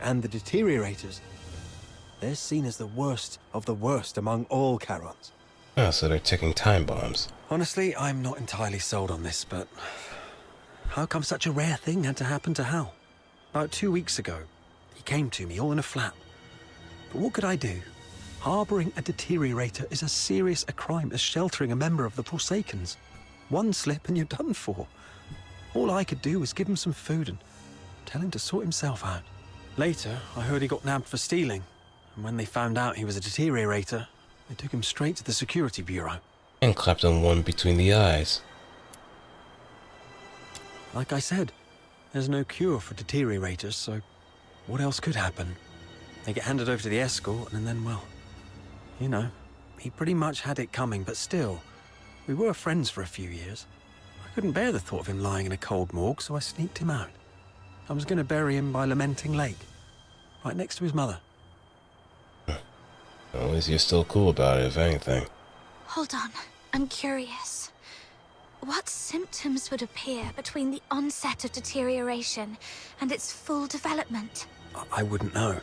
[SPEAKER 9] And the deteriorators, they're seen as the worst of the worst among all Charons.
[SPEAKER 1] Oh, so they're ticking time bombs.
[SPEAKER 9] Honestly, I'm not entirely sold on this, but how come such a rare thing had to happen to Hal? About 2 weeks ago, he came to me all in a flap. But what could I do? Harboring a deteriorator is as serious a crime as sheltering a member of the Forsakens. One slip and you're done for. All I could do was give him some food and tell him to sort himself out. Later, I heard he got nabbed for stealing, and when they found out he was a deteriorator, they took him straight to the security bureau.
[SPEAKER 1] And clapped him one between the eyes.
[SPEAKER 9] Like I said, there's no cure for deteriorators, so what else could happen? They get handed over to the escort, and then, well, you know, he pretty much had it coming, but still, we were friends for a few years. I couldn't bear the thought of him lying in a cold morgue, so I sneaked him out. I was going to bury him by Lamenting Lake, right next to his mother.
[SPEAKER 1] At least you're still cool about it, if anything.
[SPEAKER 5] Hold on, I'm curious. What symptoms would appear between the onset of deterioration and its full development?
[SPEAKER 9] I wouldn't know.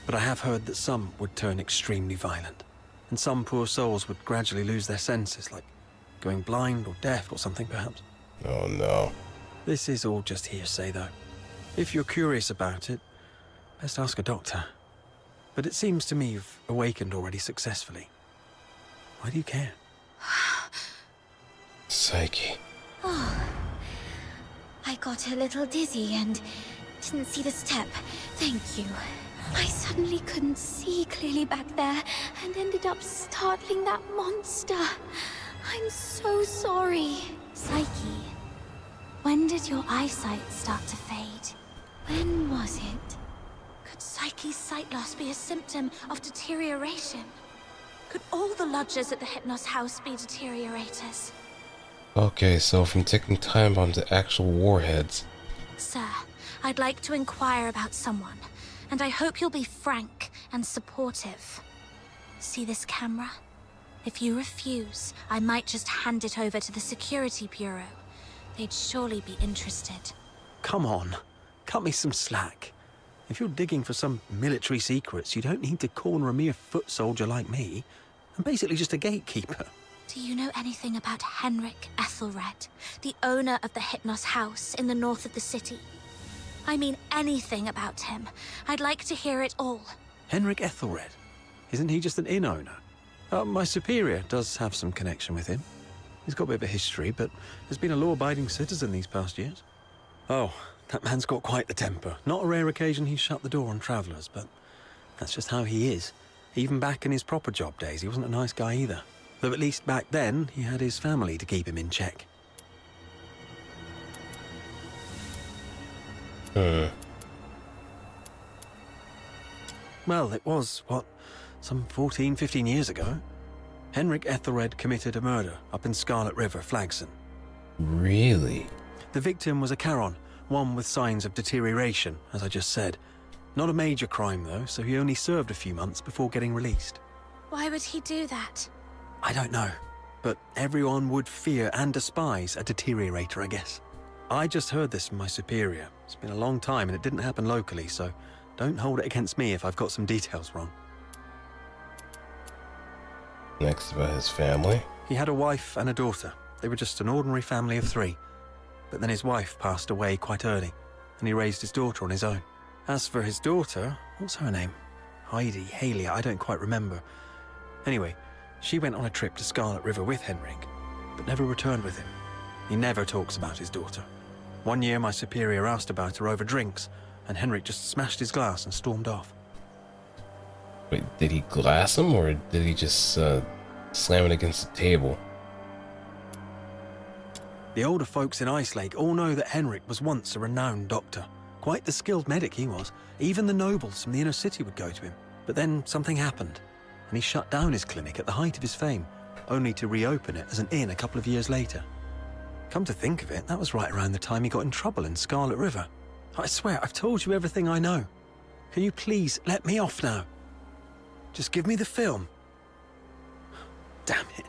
[SPEAKER 9] But I have heard that some would turn extremely violent, and some poor souls would gradually lose their senses, like going blind or deaf or something, perhaps.
[SPEAKER 1] Oh no.
[SPEAKER 9] This is all just hearsay, though. If you're curious about it, best ask a doctor. But it seems to me you've awakened already successfully. Why do you care?
[SPEAKER 1] Psyche.
[SPEAKER 2] Oh, I got a little dizzy and didn't see the step. Thank you. I suddenly couldn't see clearly back there and ended up startling that monster. I'm so sorry.
[SPEAKER 5] Psyche, when did your eyesight start to fade?
[SPEAKER 2] When was it?
[SPEAKER 5] Could Psyche's sight loss be a symptom of deterioration? Could all the lodgers at the Hypnos house be deteriorators?
[SPEAKER 1] Okay, so from ticking time bomb to actual warheads.
[SPEAKER 5] Sir, I'd like to inquire about someone, and I hope you'll be frank and supportive. See this camera? If you refuse, I might just hand it over to the Security Bureau. They'd surely be interested.
[SPEAKER 9] Come on, cut me some slack. If you're digging for some military secrets, you don't need to corner a mere foot soldier like me. I'm basically just a gatekeeper.
[SPEAKER 5] Do you know anything about Henrik Ethelred, the owner of the Hypnos house in the north of the city? I mean anything about him. I'd like to hear it all.
[SPEAKER 9] Henrik Ethelred? Isn't he just an inn owner? My superior does have some connection with him. He's got a bit of a history, but has been a law-abiding citizen these past years. Oh, that man's got quite the temper. Not a rare occasion he's shut the door on travellers, but that's just how he is. Even back in his proper job days, he wasn't a nice guy either. Though at least back then, he had his family to keep him in check. Well, it was, some 14, 15 years ago. Henrik Ethelred committed a murder up in Scarlet River, Flagson.
[SPEAKER 1] Really?
[SPEAKER 9] The victim was a Charon, one with signs of deterioration, as I just said. Not a major crime, though, so he only served a few months before getting released.
[SPEAKER 5] Why would he do that?
[SPEAKER 9] I don't know, but everyone would fear and despise a deteriorator, I guess. I just heard this from my superior. It's been a long time and it didn't happen locally, so don't hold it against me if I've got some details wrong.
[SPEAKER 1] Next about his family.
[SPEAKER 9] He had a wife and a daughter. They were just an ordinary family of 3. But then his wife passed away quite early, and he raised his daughter on his own. As for his daughter, what's her name? Heidi, Haley, I don't quite remember. Anyway, she went on a trip to Scarlet River with Henrik, but never returned with him. He never talks about his daughter. One year, my superior asked about her over drinks, and Henrik just smashed his glass and stormed off.
[SPEAKER 1] Wait, did he glass him, or did he just slam it against the table?
[SPEAKER 9] The older folks in Ice Lake all know that Henrik was once a renowned doctor. Quite the skilled medic he was. Even the nobles from the inner city would go to him. But then something happened, and he shut down his clinic at the height of his fame, only to reopen it as an inn a couple of years later. Come to think of it, that was right around the time he got in trouble in Scarlet River. I swear, I've told you everything I know. Can you please let me off now? Just give me the film. Damn it.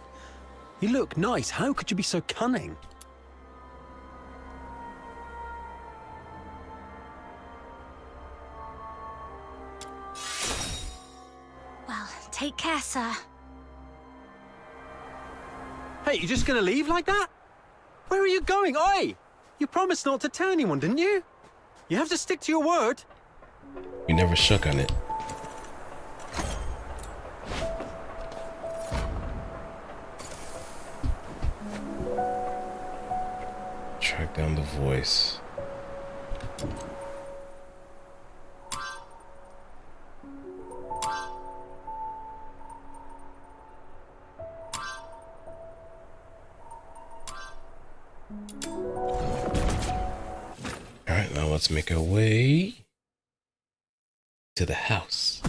[SPEAKER 9] You look nice. How could you be so cunning?
[SPEAKER 5] Well, take care, sir.
[SPEAKER 9] Hey, you just gonna leave like that? Where are you going? Oi! You promised not to tell anyone, didn't you? You have to stick to your word.
[SPEAKER 1] You never shook on it. Track down the voice. Alright, now let's make our way to the house.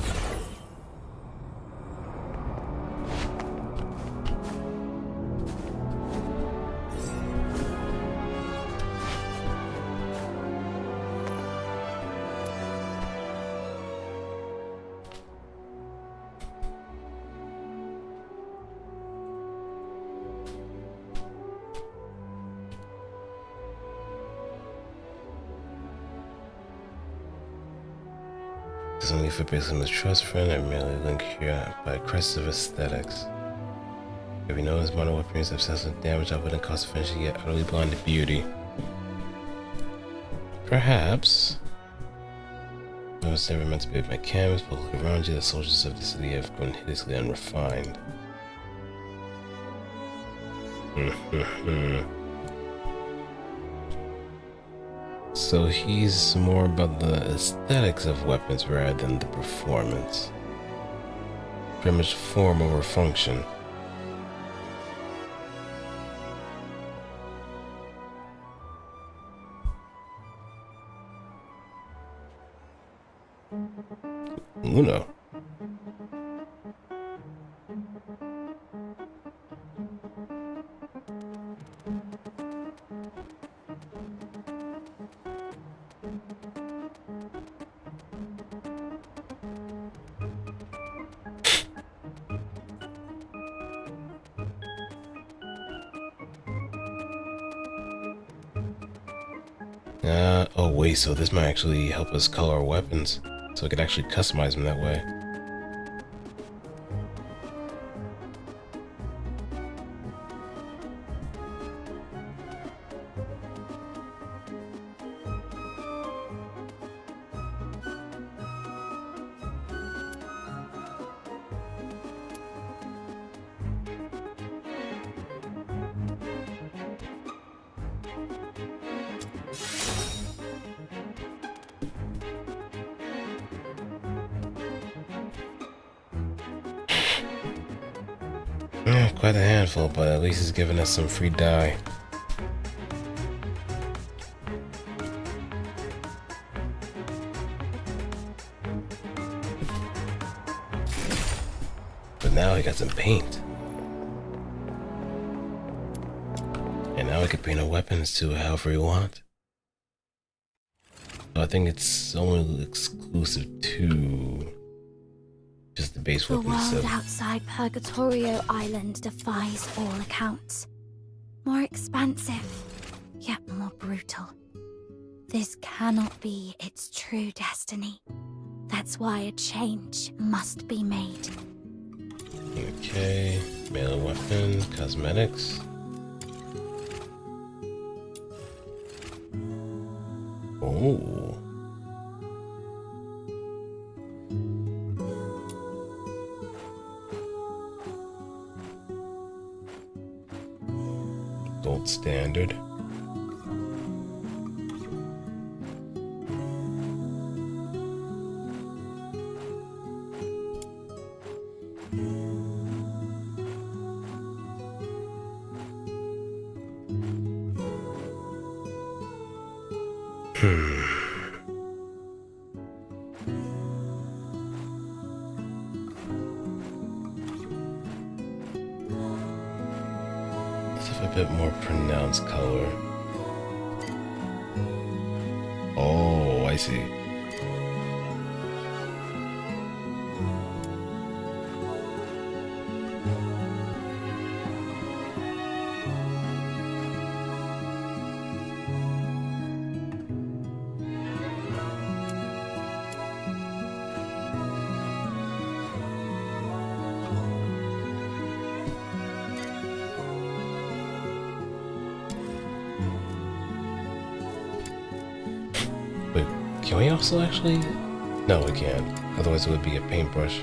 [SPEAKER 1] It's only for basing the trust friend and merely link here by a crisis of aesthetics. Have you noticed modern weapons have sensitive damage that wouldn't cost finishing yet utterly blind to beauty? Perhaps. I was never meant to be with my canvas, but look around you, the soldiers of the city have grown hideously unrefined. So he's more about the aesthetics of weapons rather than the performance. Pretty much form over function. Uno. Oh wait, so this might actually help us color our weapons, so we could actually customize them that way. Quite a handful, but at least it's giving us some free dye. But now we got some paint. And now we can paint our weapons to however we want. So I think it's only exclusive to just the base
[SPEAKER 5] The
[SPEAKER 1] weapons.
[SPEAKER 5] world outside Purgatorio Island defies all accounts. More expansive, yet more brutal. This cannot be its true destiny. That's why a change must be made.
[SPEAKER 1] Okay, melee weapon, cosmetics. Oh. Standard. A bit more pronounced color. Oh, I see. But can we also actually? No, we can't. Otherwise it would be a paintbrush.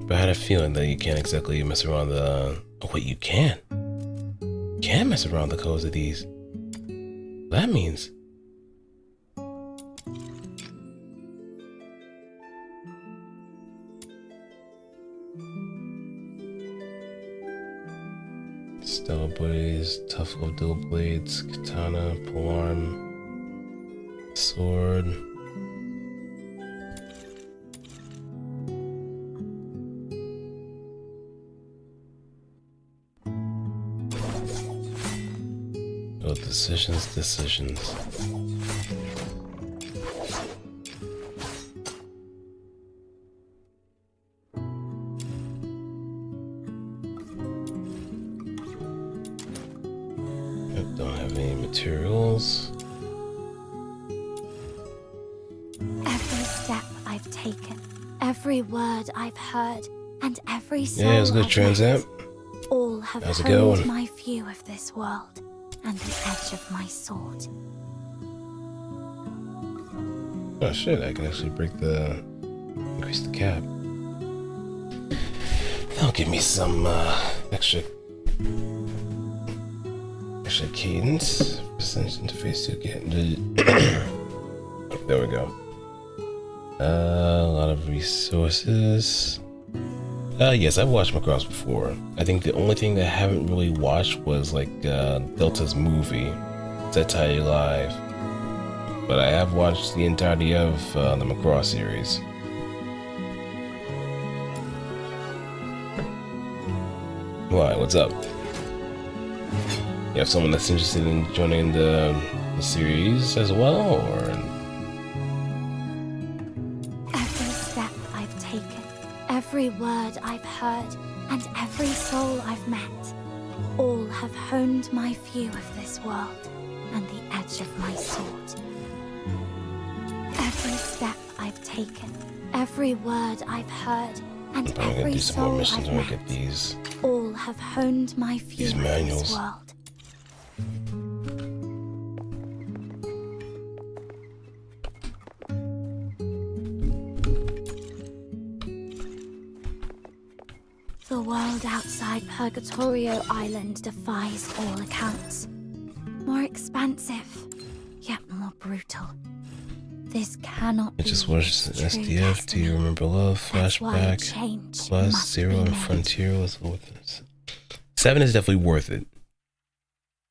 [SPEAKER 1] But I had a feeling that you can't exactly mess around the... Oh wait, you can. You can mess around the colors of these. That means... Stella Blaze, Tough Love Dual Blades, Katana, Polearm, Sword. Oh, decisions. Don't have any materials.
[SPEAKER 2] Every step I've taken, every word I've heard, and every soul
[SPEAKER 1] Yeah, it was good,
[SPEAKER 2] I've
[SPEAKER 1] Transamp.
[SPEAKER 2] met, all have
[SPEAKER 1] How's it
[SPEAKER 2] honed
[SPEAKER 1] going?
[SPEAKER 2] my view of this world and the edge of my sword.
[SPEAKER 1] Oh shit, I can actually increase the cap. That'll give me some extra cadence. Percentage interface to get there we go. A lot of resources. Yes, I've watched Macross before. I think the only thing that I haven't really watched was like Delta's movie, Satire Live. But I have watched the entirety of the Macross series. Why? What's up? You have someone that's interested in joining the series as well, or?
[SPEAKER 2] Every step I've taken, every word I've heard, and every soul I've met, all have honed my view of this world and the edge of my sword. Every step I've taken, every word I've heard, and
[SPEAKER 1] I'm gonna
[SPEAKER 2] every
[SPEAKER 1] do some more
[SPEAKER 2] soul
[SPEAKER 1] missions
[SPEAKER 2] I've
[SPEAKER 1] when I
[SPEAKER 2] met,
[SPEAKER 1] get these.
[SPEAKER 2] all have honed my view
[SPEAKER 1] These
[SPEAKER 2] of
[SPEAKER 1] manuals.
[SPEAKER 2] this world. The world outside Purgatorio Island defies all accounts. More expansive, yet more brutal. This cannot
[SPEAKER 1] It
[SPEAKER 2] be
[SPEAKER 1] just watched
[SPEAKER 2] true
[SPEAKER 1] SDF, Do You
[SPEAKER 2] destiny.
[SPEAKER 1] Remember Love,
[SPEAKER 2] That's why a
[SPEAKER 1] Flashback,
[SPEAKER 2] change
[SPEAKER 1] Plus,
[SPEAKER 2] must
[SPEAKER 1] Zero,
[SPEAKER 2] be
[SPEAKER 1] and
[SPEAKER 2] made.
[SPEAKER 1] Frontier was worth it. 7 is definitely worth it.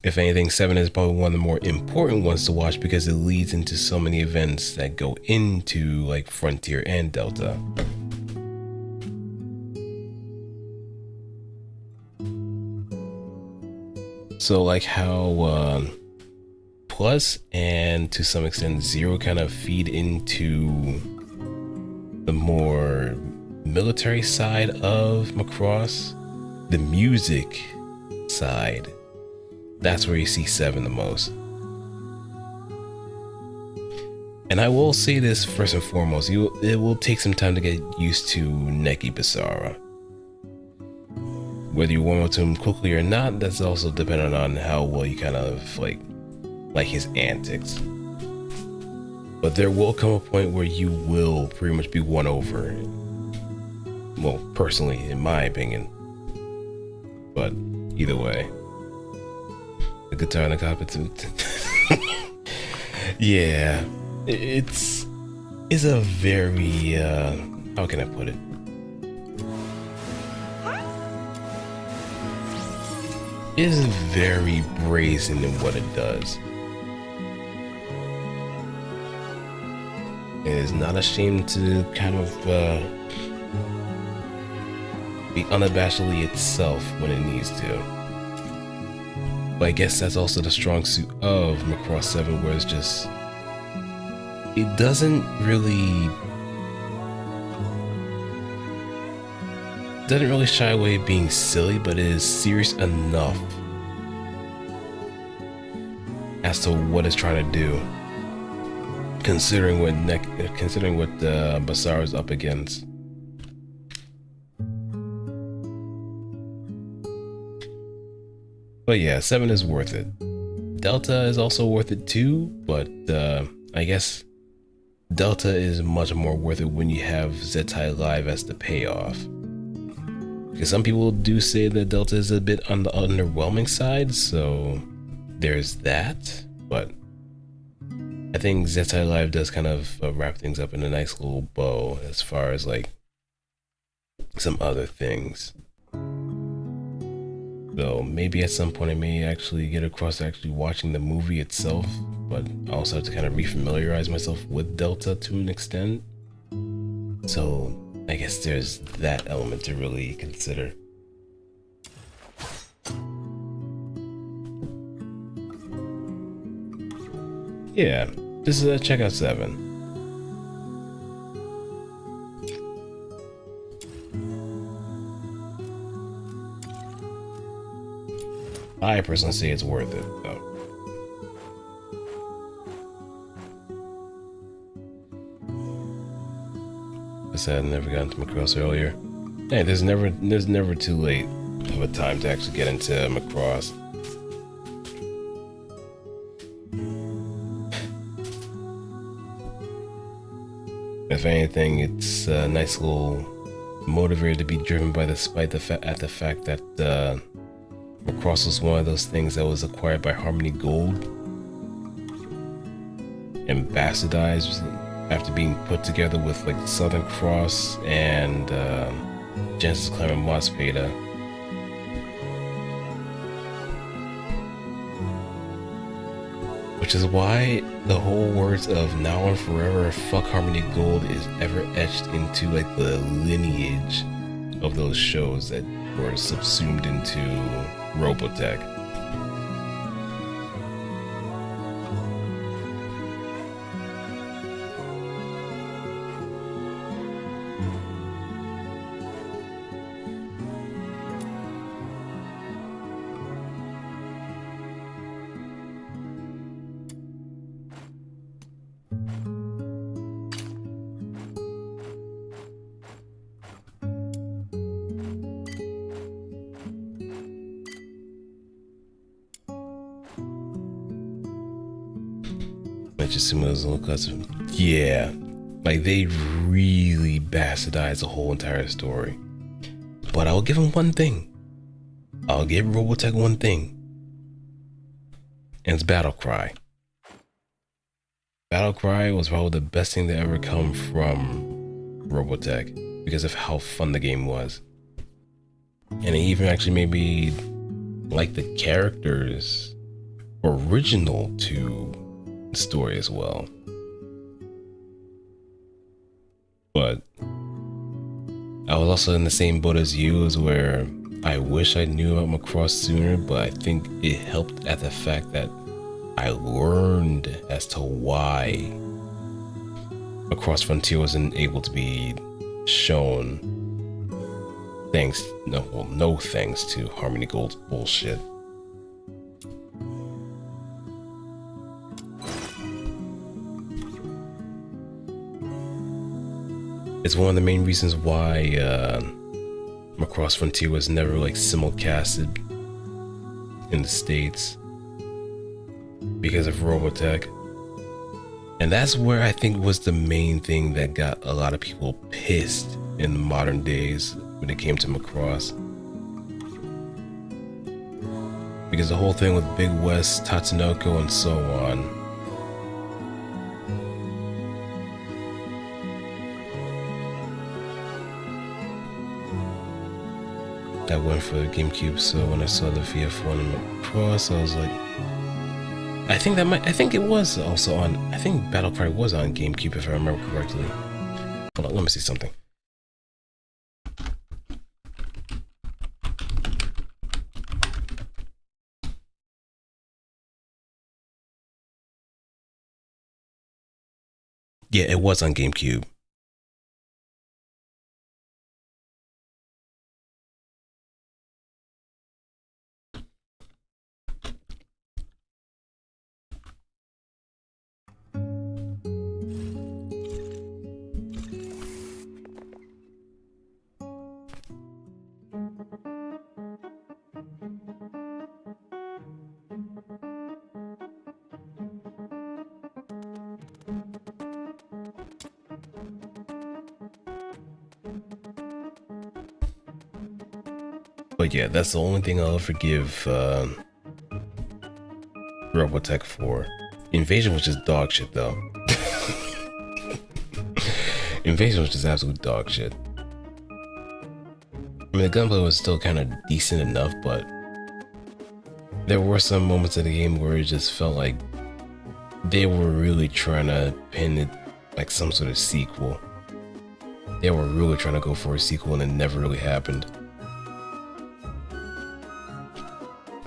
[SPEAKER 1] If anything, 7 is probably one of the more important ones to watch because it leads into so many events that go into like Frontier and Delta. So like how Plus and to some extent Zero kind of feed into the more military side of Macross, the music side, that's where you see 7 the most. And I will say this first and foremost, it will take some time to get used to Neki Basara. Whether you warm up to him quickly or not, that's also dependent on how well you kind of like his antics. But there will come a point where you will pretty much be won over. Well, personally, in my opinion. But either way, the guitar and the competent. Yeah, it's a very how can I put it? It is very brazen in what it does. It is not ashamed to kind of be unabashedly itself when it needs to. But I guess that's also the strong suit of Macross 7, where it's just, it doesn't really shy away being silly, but it is serious enough as to what it's trying to do, considering what Basara is up against. But yeah, 7 is worth it. Delta is also worth it too, but I guess Delta is much more worth it when you have Zettai Live as the payoff. Because some people do say that Delta is a bit on the underwhelming side, so there's that. But I think Zettai Live does kind of wrap things up in a nice little bow as far as like some other things. So maybe at some point I may actually get across to actually watching the movie itself, but I also have to kind of refamiliarize myself with Delta to an extent. So I guess there's that element to really consider. Yeah, this is check out 7. I personally say it's worth it, though. I said I never got into Macross earlier. Hey, there's never too late of a time to actually get into Macross. If anything, it's a nice little motivator to be driven by, despite the fact that Macross was one of those things that was acquired by Harmony Gold and bastardized after being put together with like the Southern Cross and Genesis Clan and Mos Peta. Which is why the whole words of now and forever fuck Harmony Gold is ever etched into like the lineage of those shows that were subsumed into Robotech. Yeah, like they really bastardized the whole entire story. But I'll give him one thing. I'll give Robotech one thing. And it's Battle Cry. Battle Cry was probably the best thing to ever come from Robotech because of how fun the game was. And it even actually made me like the characters original to the story as well. But I was also in the same boat as you, as where I wish I knew about Macross sooner, but I think it helped at the fact that I learned as to why Macross Frontier wasn't able to be shown no thanks to Harmony Gold's bullshit. It's one of the main reasons why Macross Frontier was never like simulcasted in the States, because of Robotech. And that's where I think was the main thing that got a lot of people pissed in the modern days when it came to Macross. Because the whole thing with Big West, Tatsunoko, and so on. I went for the GameCube, so when I saw the VF1 Cross, I was like, I think it was also on, I think Battlecry was on GameCube if I remember correctly. Hold on, let me see something. Yeah, it was on GameCube. But yeah, that's the only thing I'll ever forgive Robotech for. Invasion was just dog shit though. Invasion was just absolute dog shit. I mean, the gunplay was still kind of decent enough, but there were some moments of the game where it just felt like they were really trying to pin it like some sort of sequel. They were really trying to go for a sequel and it never really happened.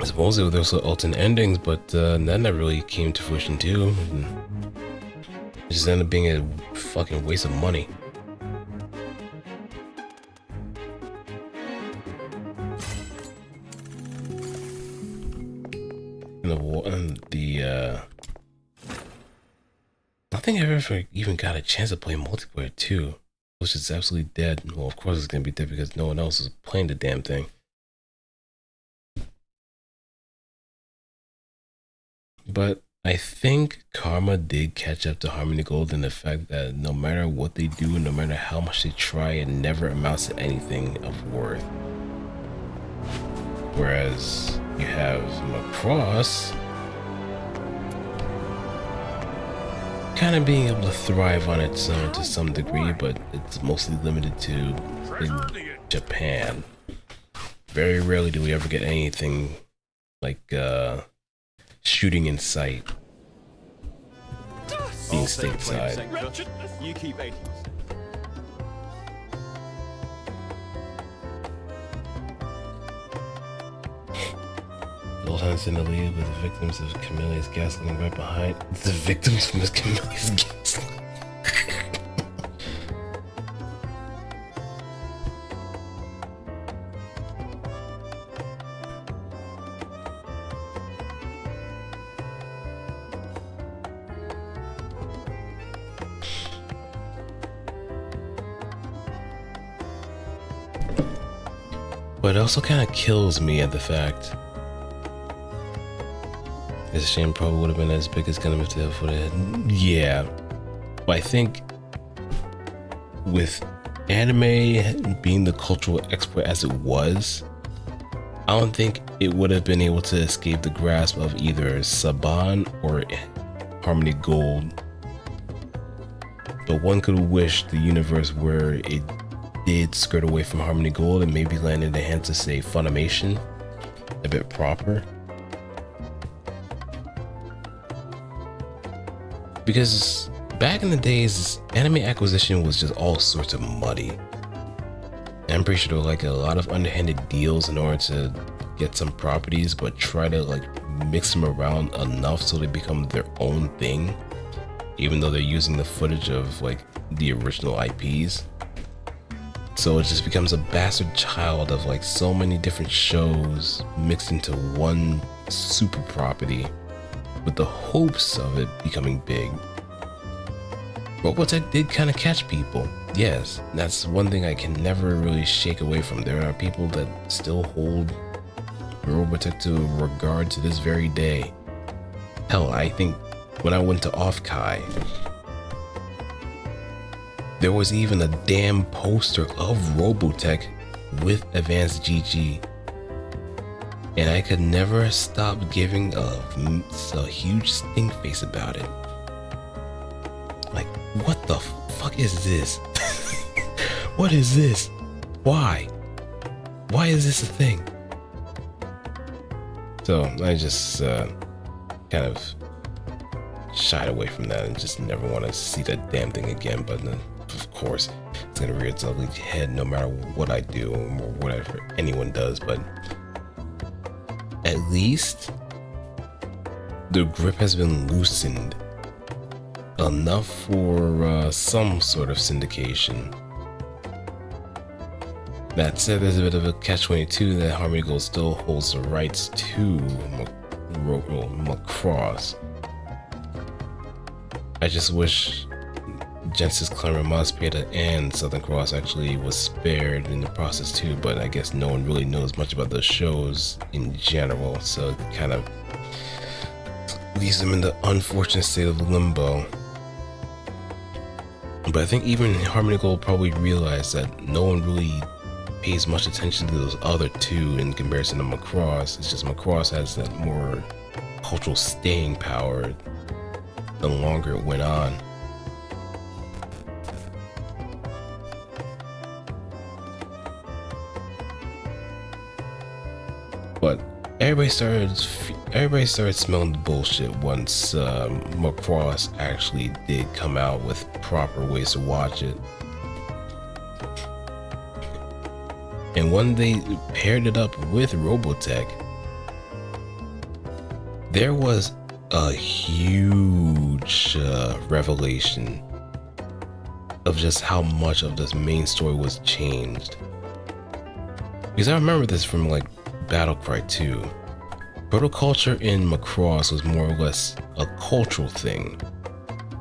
[SPEAKER 1] Supposedly there was alternate endings, but that never really came to fruition too. And it just ended up being a fucking waste of money. I think I ever even got a chance to play multiplayer too, which is absolutely dead. Well, of course it's gonna be dead because no one else is playing the damn thing. But I think Karma did catch up to Harmony Gold in the fact that no matter what they do, no matter how much they try, it never amounts to anything of worth. Whereas you have Macross kind of being able to thrive on its own to some degree, but it's mostly limited to Japan. Very rarely do we ever get anything like shooting in sight being stateside.
[SPEAKER 10] You keep aiding us.
[SPEAKER 1] Wilhelm's in the lead with the victims of Camellia's gaslighting right behind. The victims from this Camellia's gaslighting. But it also kind of kills me at the fact. This shame probably would have been as big as Gundam if they would have. Yeah. But I think with anime being the cultural expert as it was, I don't think it would have been able to escape the grasp of either Saban or Harmony Gold. But one could wish the universe where it did skirt away from Harmony Gold and maybe land in the hands of, say, Funimation a bit proper. Because back in the days, anime acquisition was just all sorts of muddy. And I'm pretty sure there were like a lot of underhanded deals in order to get some properties, but try to like mix them around enough so they become their own thing, even though they're using the footage of like the original IPs. So it just becomes a bastard child of like so many different shows mixed into one super property with the hopes of it becoming big. Robotech did kind of catch people. Yes, that's one thing I can never really shake away from. There are people that still hold Robotech to regard to this very day. Hell, I think when I went to Off-Kai, there was even a damn poster of Robotech with Advanced GG. and I could never stop giving a huge stink face about it. Like, what the fuck is this? What is this? Why? Why is this a thing? So I just kind of shied away from that and just never want to see that damn thing again. But of course, it's gonna rear its ugly head no matter what I do or whatever anyone does. But at least the grip has been loosened enough for some sort of syndication. That said, there's a bit of a catch-22 that Harmony Gold still holds the rights to Macross. I just wish Genesis, Climber, Mospeda, and Southern Cross actually was spared in the process too, but I guess no one really knows much about the shows in general, so it kind of leaves them in the unfortunate state of limbo. But I think even Harmony Gold probably realized that no one really pays much attention to those other two in comparison to Macross. It's just Macross has that more cultural staying power the longer it went on. But everybody started smelling the bullshit once Macross actually did come out with proper ways to watch it. And when they paired it up with Robotech, there was a huge revelation of just how much of this main story was changed. Because I remember this from like Battlecry 2. Protoculture in Macross was more or less a cultural thing.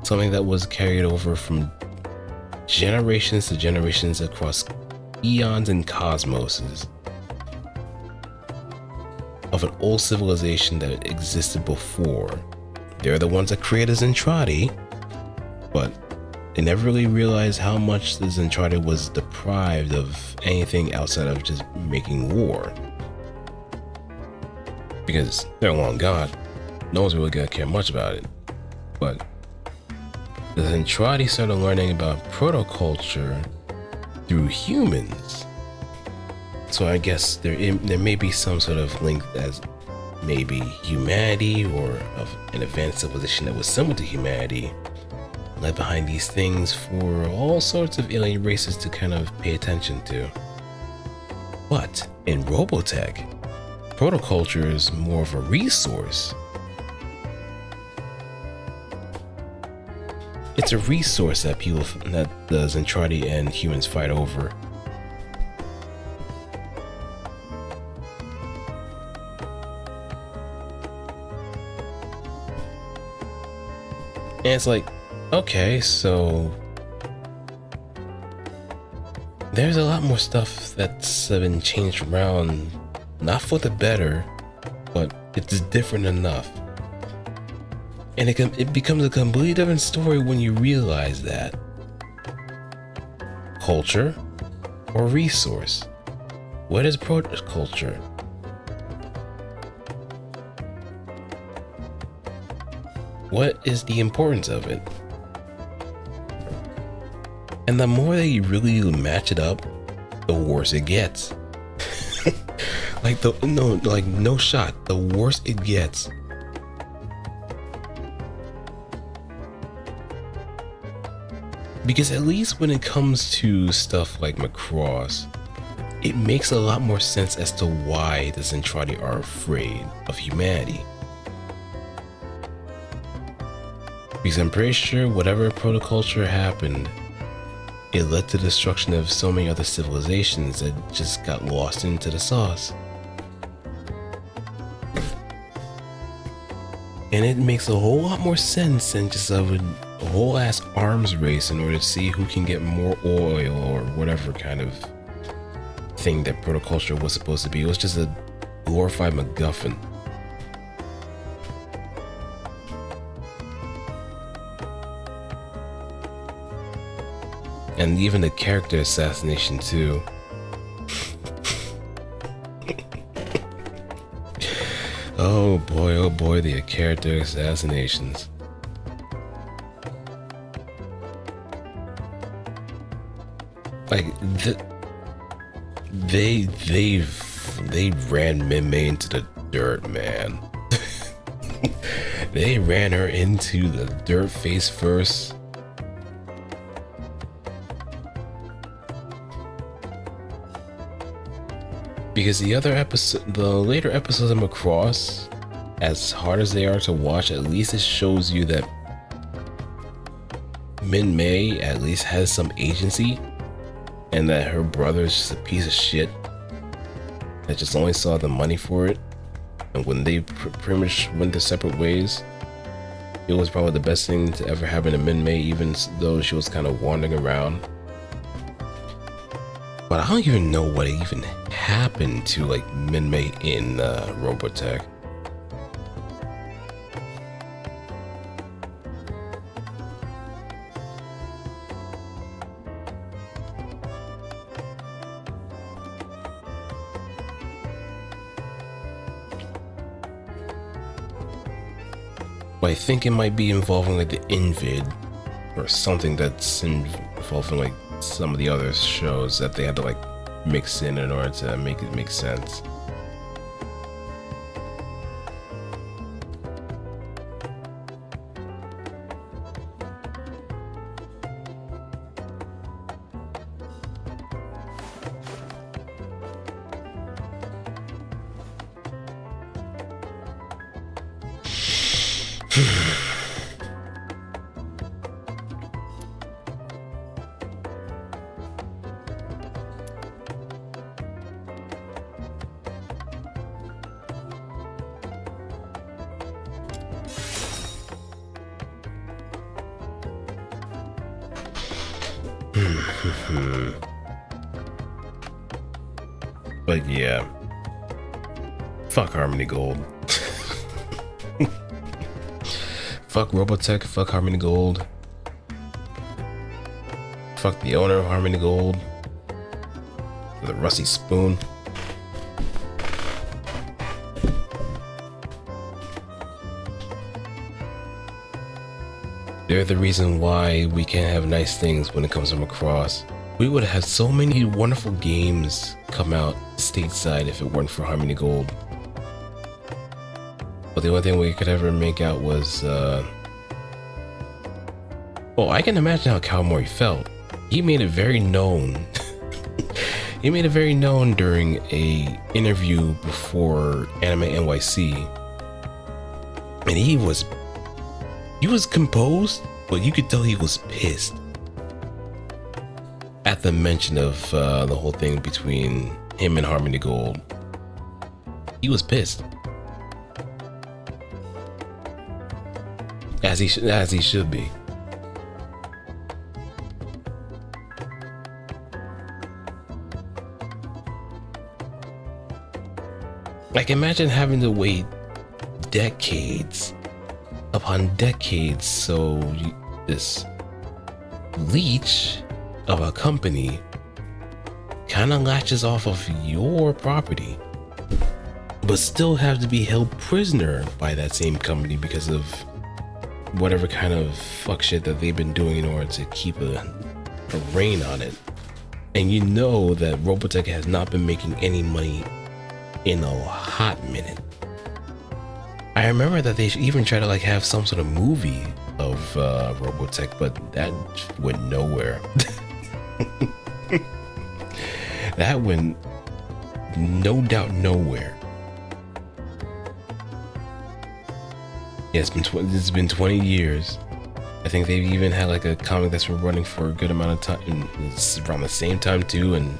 [SPEAKER 1] Something that was carried over from generations to generations across eons and cosmoses of an old civilization that existed before. They're the ones that created Zentradi, but they never really realized how much the Zentradi was deprived of anything outside of just making war. Because they're long gone, no one's really gonna care much about it. But the Zentradi started learning about protoculture through humans. So I guess there may be some sort of link as maybe humanity or of an advanced civilization that was similar to humanity led behind these things for all sorts of alien races to kind of pay attention to. But in Robotech, protoculture is more of a resource. It's a resource that the Zentradi and humans fight over. And it's like, okay, so there's a lot more stuff that's been changed around, not for the better, but it's different enough. And it becomes a completely different story when you realize that. Culture or resource? What is protoculture? What is the importance of it? And the more that you really match it up, the worse it gets. No shot, the worse it gets. Because at least when it comes to stuff like Macross, it makes a lot more sense as to why the Zentradi are afraid of humanity. Because I'm pretty sure whatever protoculture happened, it led to the destruction of so many other civilizations that just got lost into the sauce. And it makes a whole lot more sense than just a whole ass arms race in order to see who can get more oil or whatever kind of thing that protoculture was supposed to be. It was just a glorified MacGuffin. And even the character assassination too. oh boy, the character assassinations. Like they ran Minmay into the dirt, man. They ran her into the dirt face first. Because the later episodes I'm across, as hard as they are to watch, at least it shows you that Minmay at least has some agency, and that her brother is just a piece of shit that just only saw the money for it. And when they pretty much went their separate ways, it was probably the best thing to ever happen to Minmay, even though she was kind of wandering around. But I don't even know what even happened to like Minmay in Robotech. But I think it might be involving like the Invid or something that's involving like some of the other shows that they had to like mix in order to make it make sense. But yeah, fuck Harmony Gold. Fuck Robotech, fuck Harmony Gold. Fuck the owner of Harmony Gold. The rusty spoon. They're the reason why we can't have nice things when it comes from across. We would have had so many wonderful games come out stateside if it weren't for Harmony Gold. But the only thing we could ever make out was, well, I can imagine how Cowboy felt. He made it very known. He made it very known during a interview before Anime NYC. And he was composed, but you could tell he was pissed at the mention of the whole thing between him and Harmony Gold. He was pissed, as he should be. Like, imagine having to wait decades upon decades so this leech of a company kind of latches off of your property, but still have to be held prisoner by that same company because of whatever kind of fuck shit that they've been doing in order to keep a reign on it. And you know that Robotech has not been making any money in a hot minute. I remember that they even tried to like have some sort of movie of Robotech, but that went nowhere. That went no doubt nowhere. Yeah, it's been 20 years. I think they've even had like a comic that's been running for a good amount of time, and it's around the same time too, and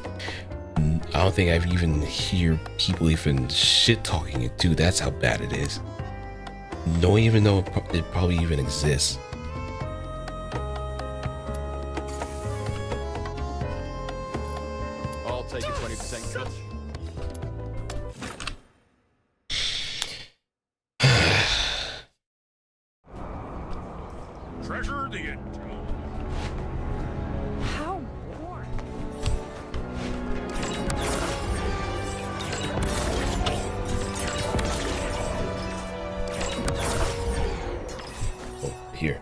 [SPEAKER 1] I don't think I've even hear people even shit talking it too. That's how bad it is. Don't even know it probably even exists.
[SPEAKER 10] I'll take a 20% cut.
[SPEAKER 6] Treasure the intel.
[SPEAKER 7] How warm.
[SPEAKER 1] here.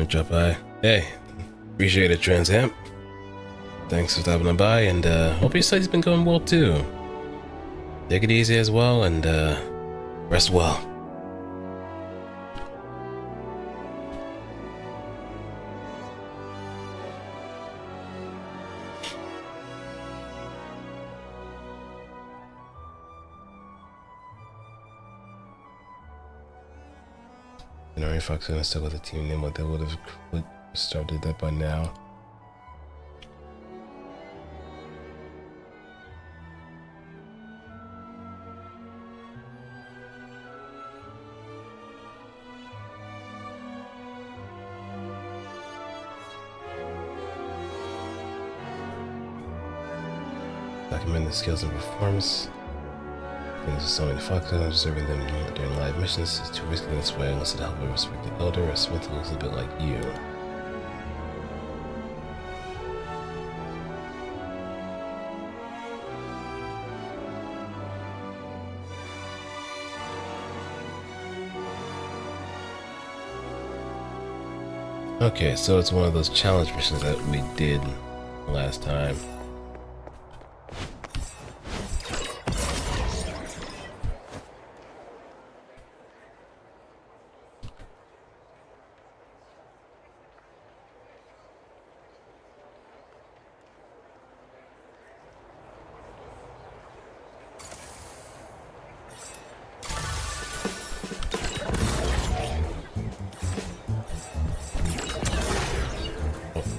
[SPEAKER 1] Drop by. Hey, appreciate it, Transamp. Thanks for stopping by, and hope your study's been going well too. Take it easy as well, and rest well. If Fox gonna stick with the team name, what they would have started that by now. Document the skills and performance. Things with so many Fox, observing them during live missions is too risky this way unless it helps a respected elder or Smith who looks a bit like you. Okay, so it's one of those challenge missions that we did last time.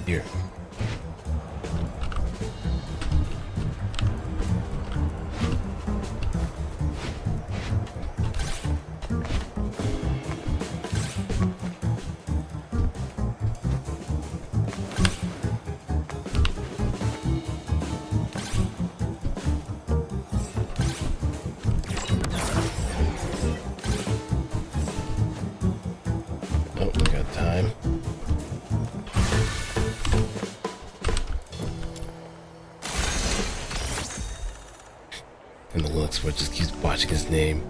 [SPEAKER 1] Here. Oh, we got time. And the looks where it just keeps botching his name.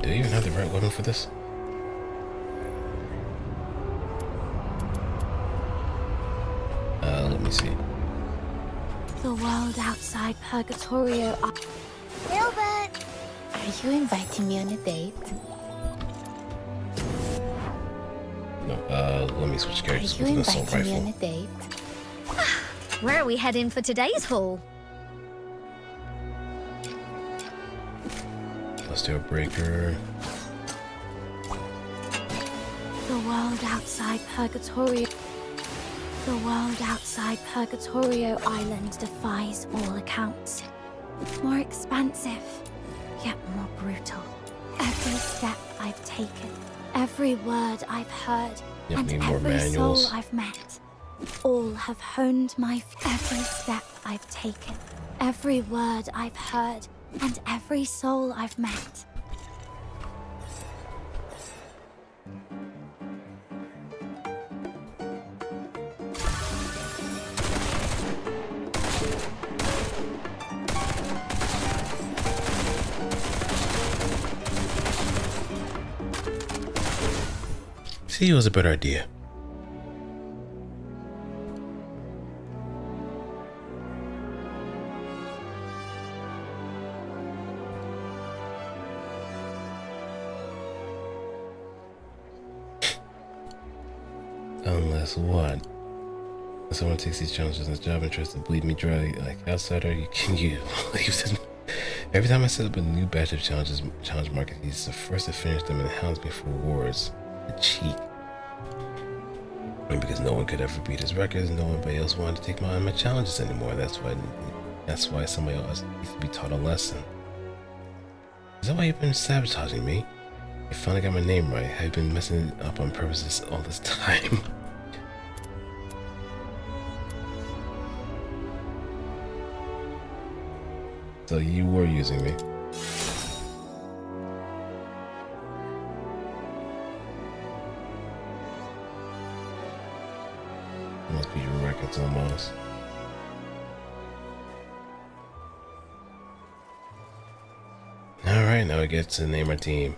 [SPEAKER 1] Do you even have the right weapon for this? Let me see.
[SPEAKER 5] The world outside Purgatorio.
[SPEAKER 3] Gilbert!
[SPEAKER 2] Are you inviting me on a date?
[SPEAKER 1] No, let me switch
[SPEAKER 2] Are
[SPEAKER 1] characters
[SPEAKER 2] you
[SPEAKER 1] with an assault
[SPEAKER 2] inviting me on
[SPEAKER 1] rifle.
[SPEAKER 2] a date?
[SPEAKER 3] Where are we heading for today's haul?
[SPEAKER 1] Let's do a breaker.
[SPEAKER 5] The world outside Purgatorio. The world outside Purgatorio Island defies all accounts. More expansive, yet more brutal. Every step I've taken, every word I've heard,
[SPEAKER 1] Yep,
[SPEAKER 5] and
[SPEAKER 1] need more
[SPEAKER 5] every
[SPEAKER 1] manuals.
[SPEAKER 5] soul I've met, all have honed my. Every step I've taken, every word I've heard, and every soul I've met.
[SPEAKER 1] See, it was a better idea. Unless what? If someone takes these challenges in his job and tries to bleed me dry like outsider, you can you leave them. Every time I set up a new batch of challenge market, he's the first to finish them and hounds me for rewards. The cheek. And because no one could ever beat his records, nobody else wanted to take my challenges anymore. That's why somebody else needs to be taught a lesson. Is that why you've been sabotaging me? You finally got my name right. Have you been messing it up on purpose all this time? So you were using me. Must be your records almost. Alright, now we get to name our team.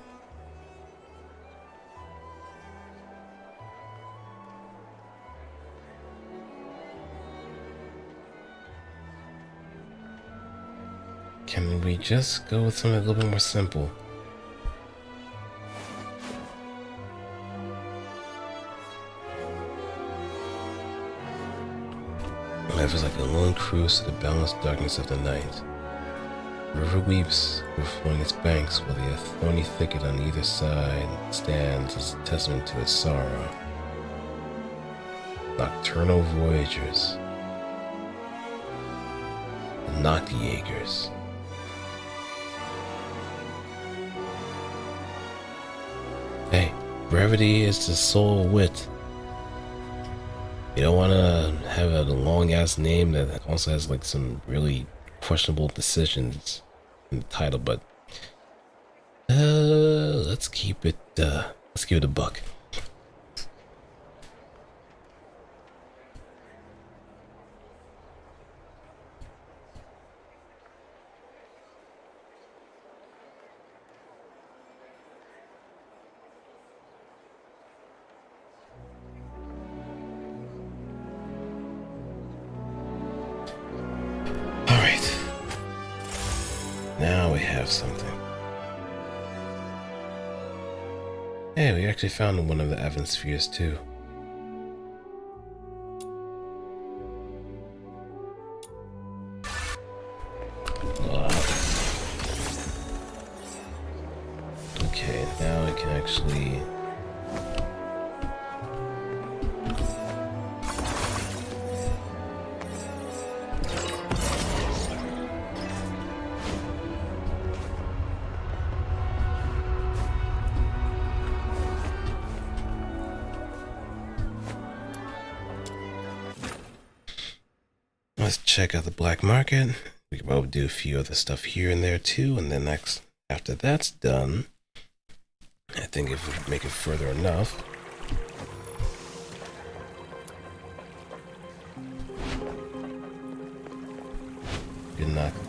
[SPEAKER 1] Can we just go with something a little bit more simple? Life is like a lone cruise to the boundless darkness of the night. The river weeps, overflowing its banks, while the thorny thicket on either side stands as a testament to its sorrow. Nocturnal voyagers. The Noctiagers. Hey, brevity is the soul wit. You don't want to have a long-ass name that also has like some really questionable decisions in the title, but let's keep it a buck. Now we have something. Hey, we actually found one of the Evan spheres too. Okay, now we can actually... Let's check out the black market. We can probably do a few other stuff here and there too, and then after that's done, I think if we make it further enough,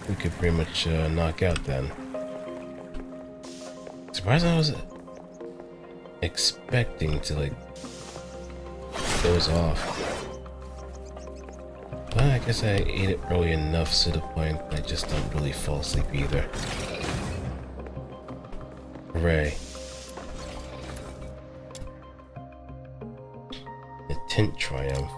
[SPEAKER 1] we could pretty much knock out then. Surprised I was expecting to like doze off. Well, I guess I ate it early enough to the point I just don't really fall asleep either. Hooray. The tint triumph.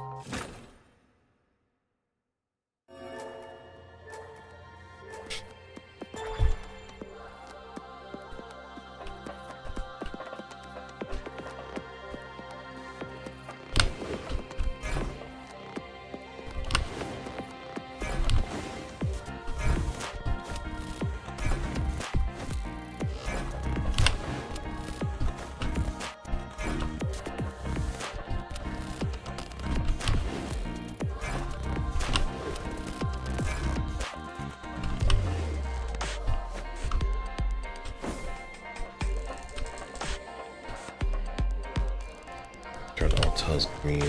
[SPEAKER 1] Turn all tiles green.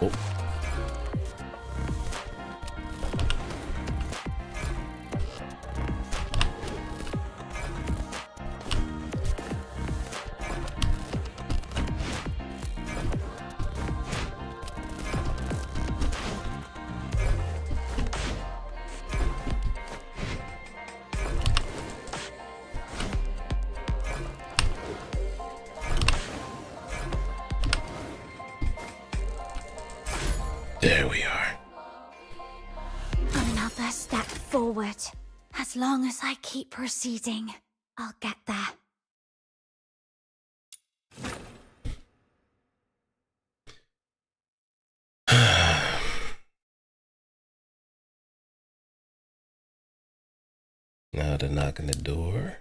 [SPEAKER 1] Oh. There we are.
[SPEAKER 2] Another step forward. As long as I keep proceeding, I'll get there.
[SPEAKER 1] Now to knock on the door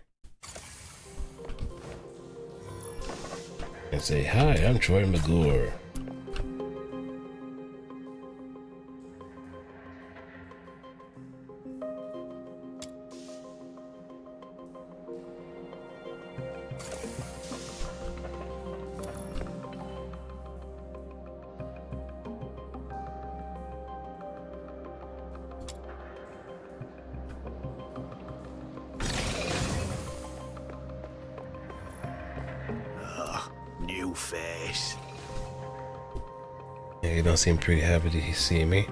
[SPEAKER 1] and say, "Hi, I'm Troy McGlure."
[SPEAKER 4] New face.
[SPEAKER 1] Yeah, you don't seem pretty happy to see me.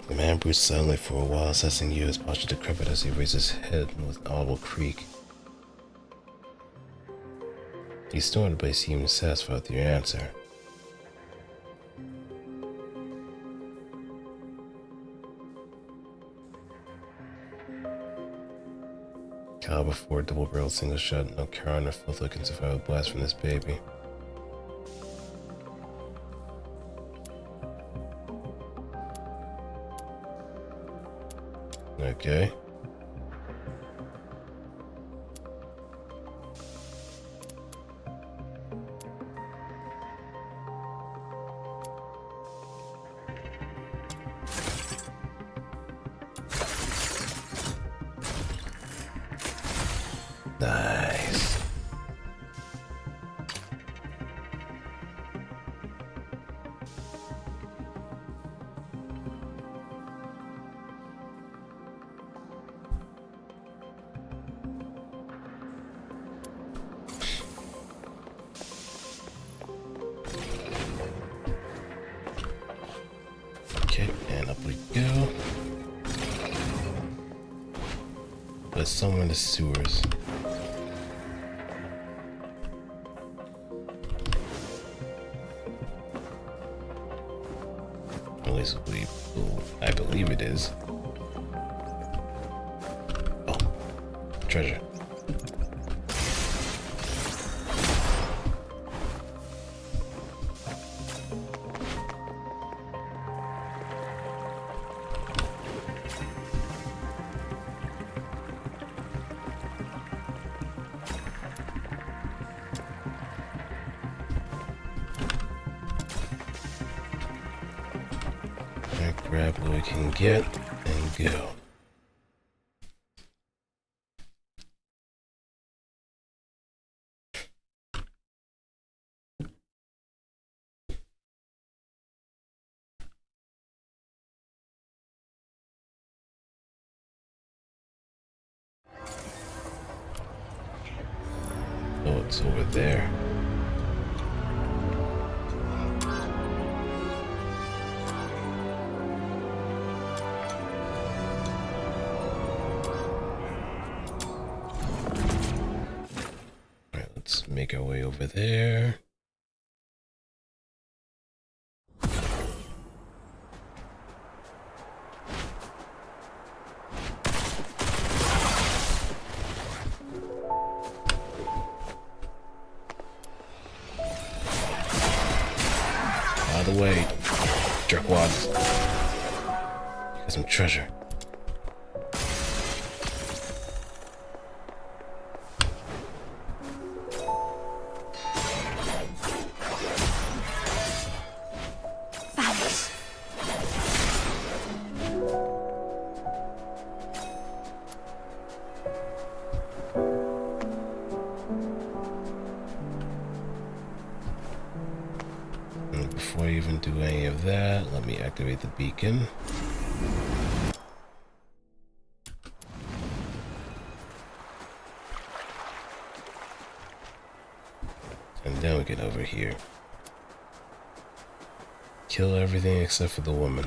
[SPEAKER 1] The man broods silently for a while, assessing you, his posture decrepit as he raises his head with an audible creak. He snorted, but he seemed satisfied with your answer. Caliber 4 double-barreled single shot, no Karen or filter can survive a blast from this baby. Okay. Nice. Okay, and up we go. But somewhere in the sewers. At least I believe it is. Oh, treasure. Grab what we can get and go. Oh, it's over there. Let's make our way over there. Out of the way, jerkwads. Got some treasure. Before I even do any of that, let me activate the beacon. And then we get over here. Kill everything except for the woman.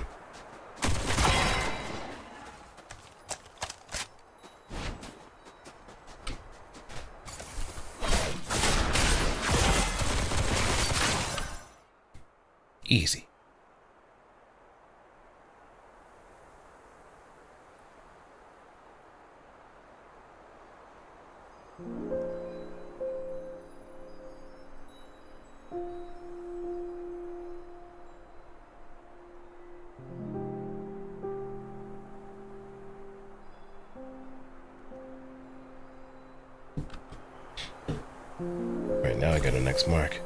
[SPEAKER 1] Easy. Right now I got a next mark.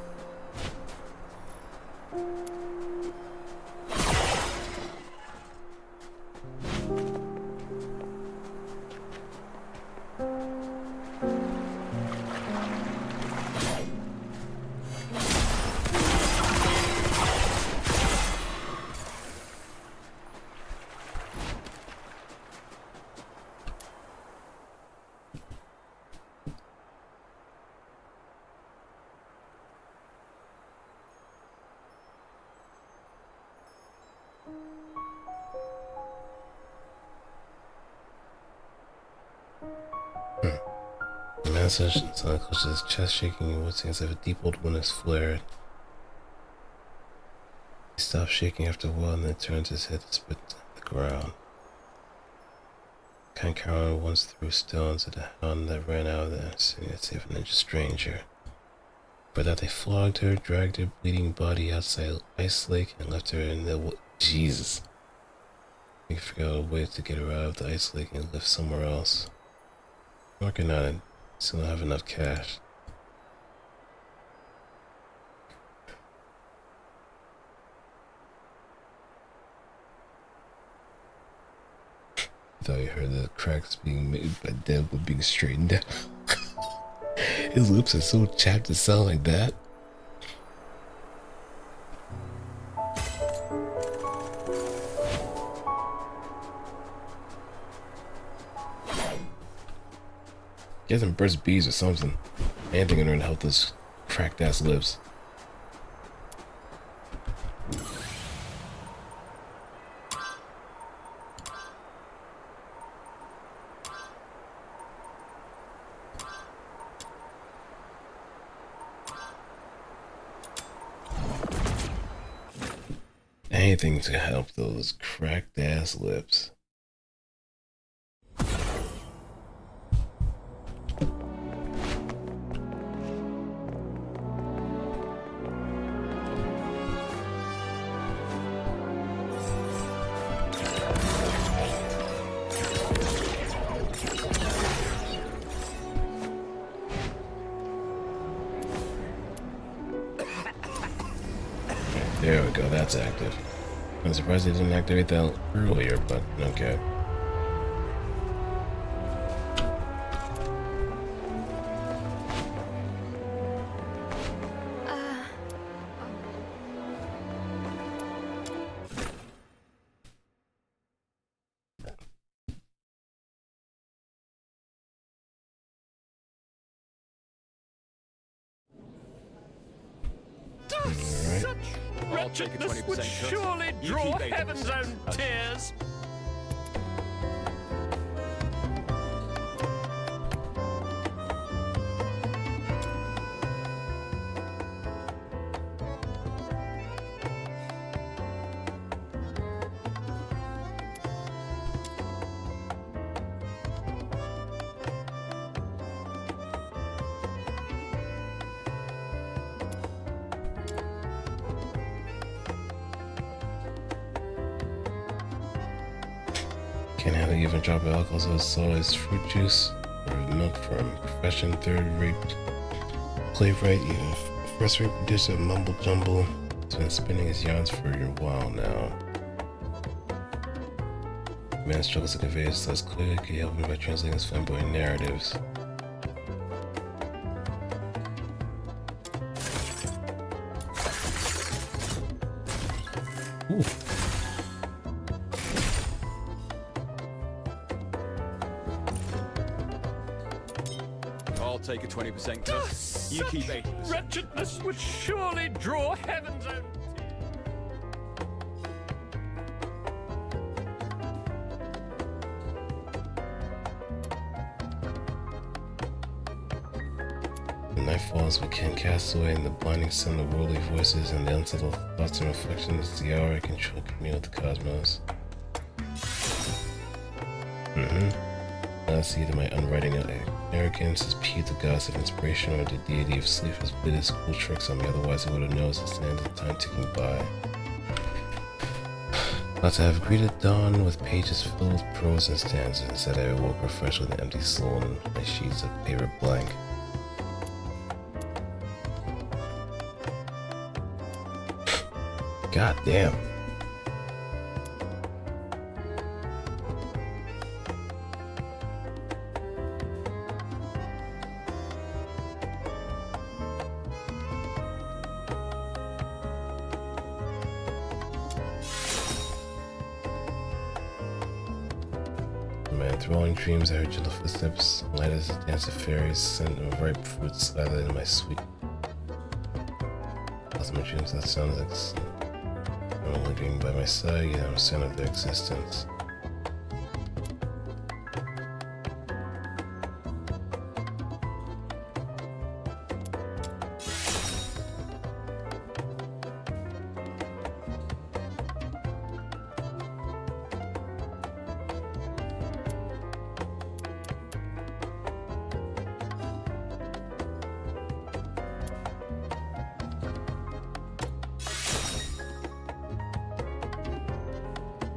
[SPEAKER 1] The man says his chest shaking and what seems like a deep old wind has flared. He stops shaking after a while and then turns his head to spit on the ground. Kind Caroline once threw stones at a hound that ran out of the city to save an injured stranger. For that they flogged her, dragged her bleeding body outside Ice Lake, and left her in the Jesus. We figured out a way to get her out of the Ice Lake and live somewhere else. Working on it. Still don't have enough cash. I thought you heard the cracks being made by Deadwood being straightened out. His lips are so chapped to sound like that. Get some Burt's Bees or something. Anything in order to help those cracked ass lips. Anything to help those cracked ass lips. There we go, that's active. I'm surprised they didn't activate that earlier, but okay.
[SPEAKER 10] I'll take a 20% would surely draw heaven's own tears.
[SPEAKER 1] Can't have an even drop of alcohol, so it's always fruit juice or milk from profession, third-rate playwright, even first-rate producer, mumble jumble. He's been spinning his yarns for a while now. The man struggles to convey his thoughts clearly. Can you help him by translating his flamboyant narratives? Ooh.
[SPEAKER 10] I'll take a 20% cut. You keep 80%. Wretchedness would surely draw heaven's own tears.
[SPEAKER 1] The night falls, we can cast away in the blinding sun of worldly voices and the unsettled thoughts and reflections. The hour I control commune with the cosmos. Now see that my unwriting arrogance has peeved the gods of inspiration or the deity of sleep has played his cool tricks on me, otherwise I would have noticed the sands of time ticking by. About to have greeted dawn with pages filled with prose and stanzas. Instead I awoke refreshed with an empty soul and my sheets of paper blank. God damn. In my enthralling dreams, I heard gentle footsteps, light as a dance of fairies, scent of ripe fruits slather in my sweet. Lost my dreams, that sounds like I'm only dreaming by my side, yet I'm a son of their existence.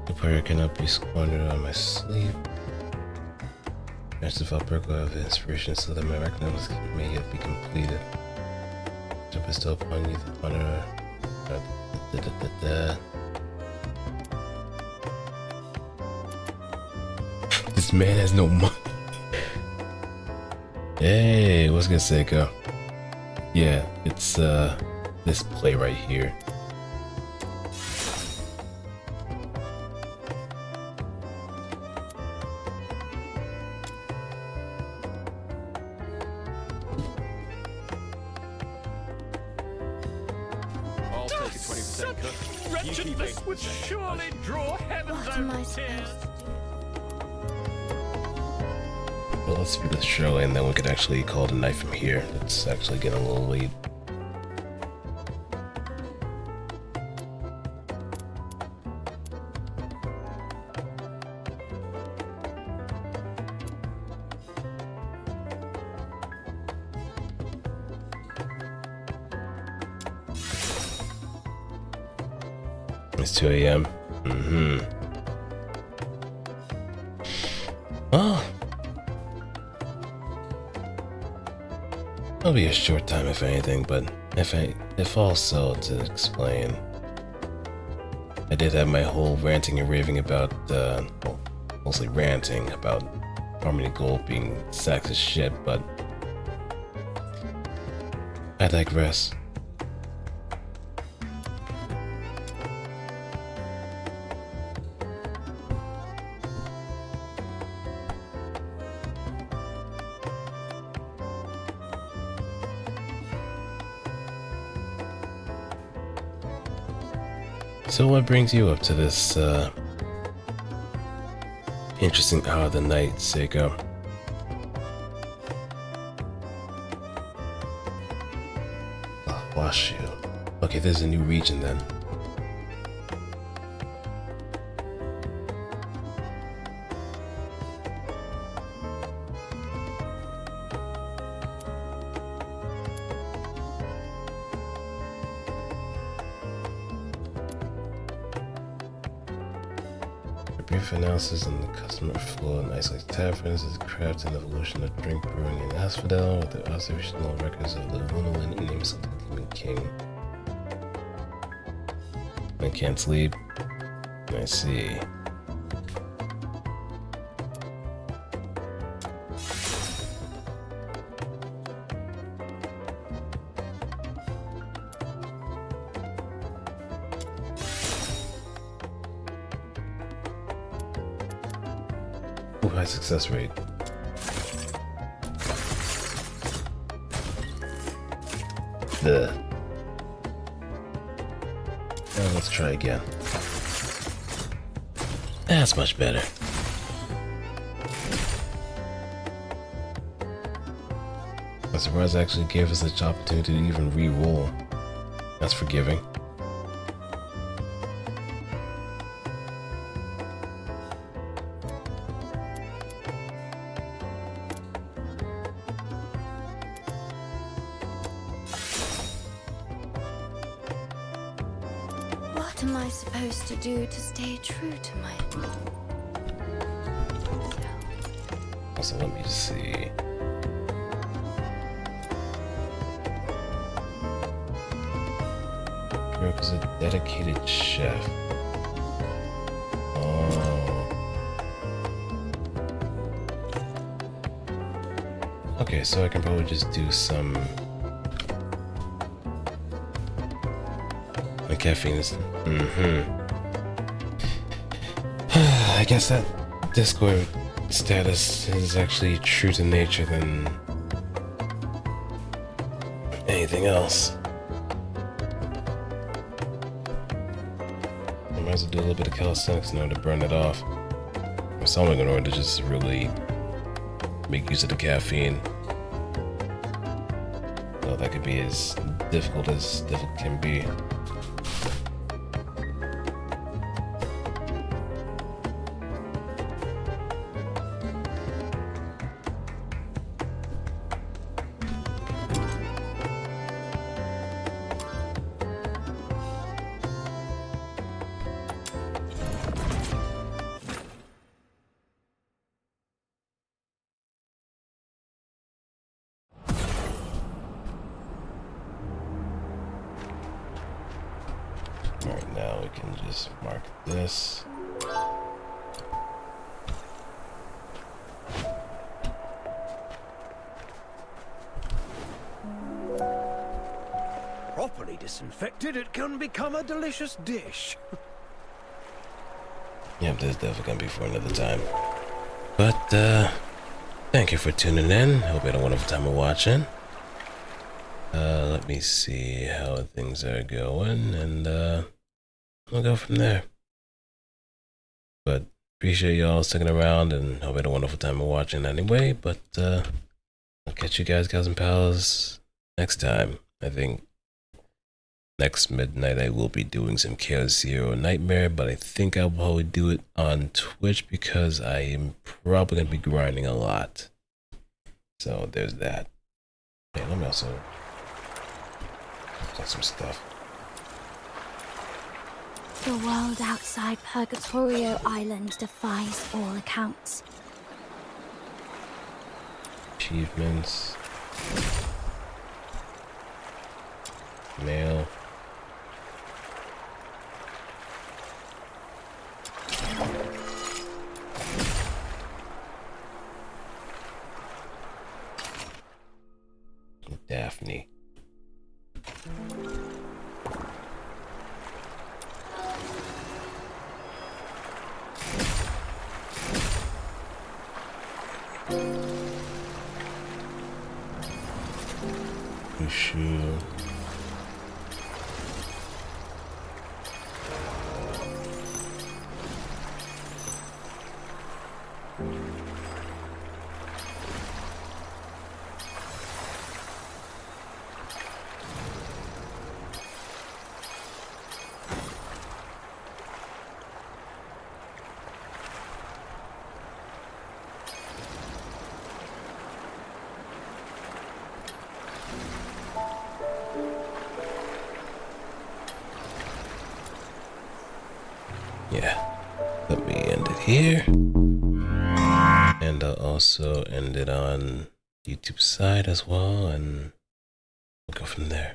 [SPEAKER 1] The prayer cannot be squandered on my sleep. Match the Valpergo of inspiration so that my recognize may yet be completed. To bestow upon you the honor. This man has no money. Hey, what's good, Seiko? Yeah, it's this play right here.
[SPEAKER 10] I'll take a 20% cut. You keep 80%.
[SPEAKER 7] Would surely draw heaven's
[SPEAKER 5] What am I
[SPEAKER 7] own
[SPEAKER 5] supposed
[SPEAKER 7] tears.
[SPEAKER 5] to do?
[SPEAKER 1] Well, let's speed the show and then we could actually call it a night from here. It's actually getting a little late. It's 2 a.m. Well, it'll be a short time if anything, but if also to explain, I did have my whole ranting and raving about, well, mostly ranting about Harmony Gold being sacks of shit, but I digress. So what brings you up to this interesting hour of the night, Seiko? Oh, Washu. Okay, there's a new region then. Brief analysis on the customer flow in Ice Lake Taverns is craft and evolution of drink brewing in Asphodel with the observational records of the Lunawind and names of the Demon King. I can't sleep. I see. Ooh, high success rate. Ugh. Now let's try again. That's much better. I'm surprised they actually gave us the opportunity to even re-roll. That's forgiving.
[SPEAKER 5] What am I supposed to do to stay true to my...
[SPEAKER 1] Also, let me just see. Kirk is a dedicated chef. Oh. Okay, so I can probably just do some... The caffeine is... I guess that Discord status is actually true to nature than anything else. I might as well do a little bit of calisthenics now to burn it off. Or something in order to just really make use of the caffeine. So that could be as difficult can be. Alright, now we can just mark this.
[SPEAKER 8] Properly disinfected, it can become a delicious dish.
[SPEAKER 1] Yep, this is definitely gonna be for another time. But, thank you for tuning in. Hope you had a wonderful time of watching. Let me see how things are going, and, we'll go from there. But, appreciate y'all sticking around, and hope you had a wonderful time of watching anyway, but, I'll catch you guys, gals and pals, next time. I think next midnight I will be doing some Chaos Zero Nightmare, but I think I'll probably do it on Twitch because I am probably going to be grinding a lot. So there's that. Okay, let me also got some stuff.
[SPEAKER 5] The world outside Purgatorio Island defies all accounts.
[SPEAKER 1] Achievements. Mail. Daphne. Shoe. Yeah, let me end it here, and I'll also end it on YouTube side as well, and we'll go from there.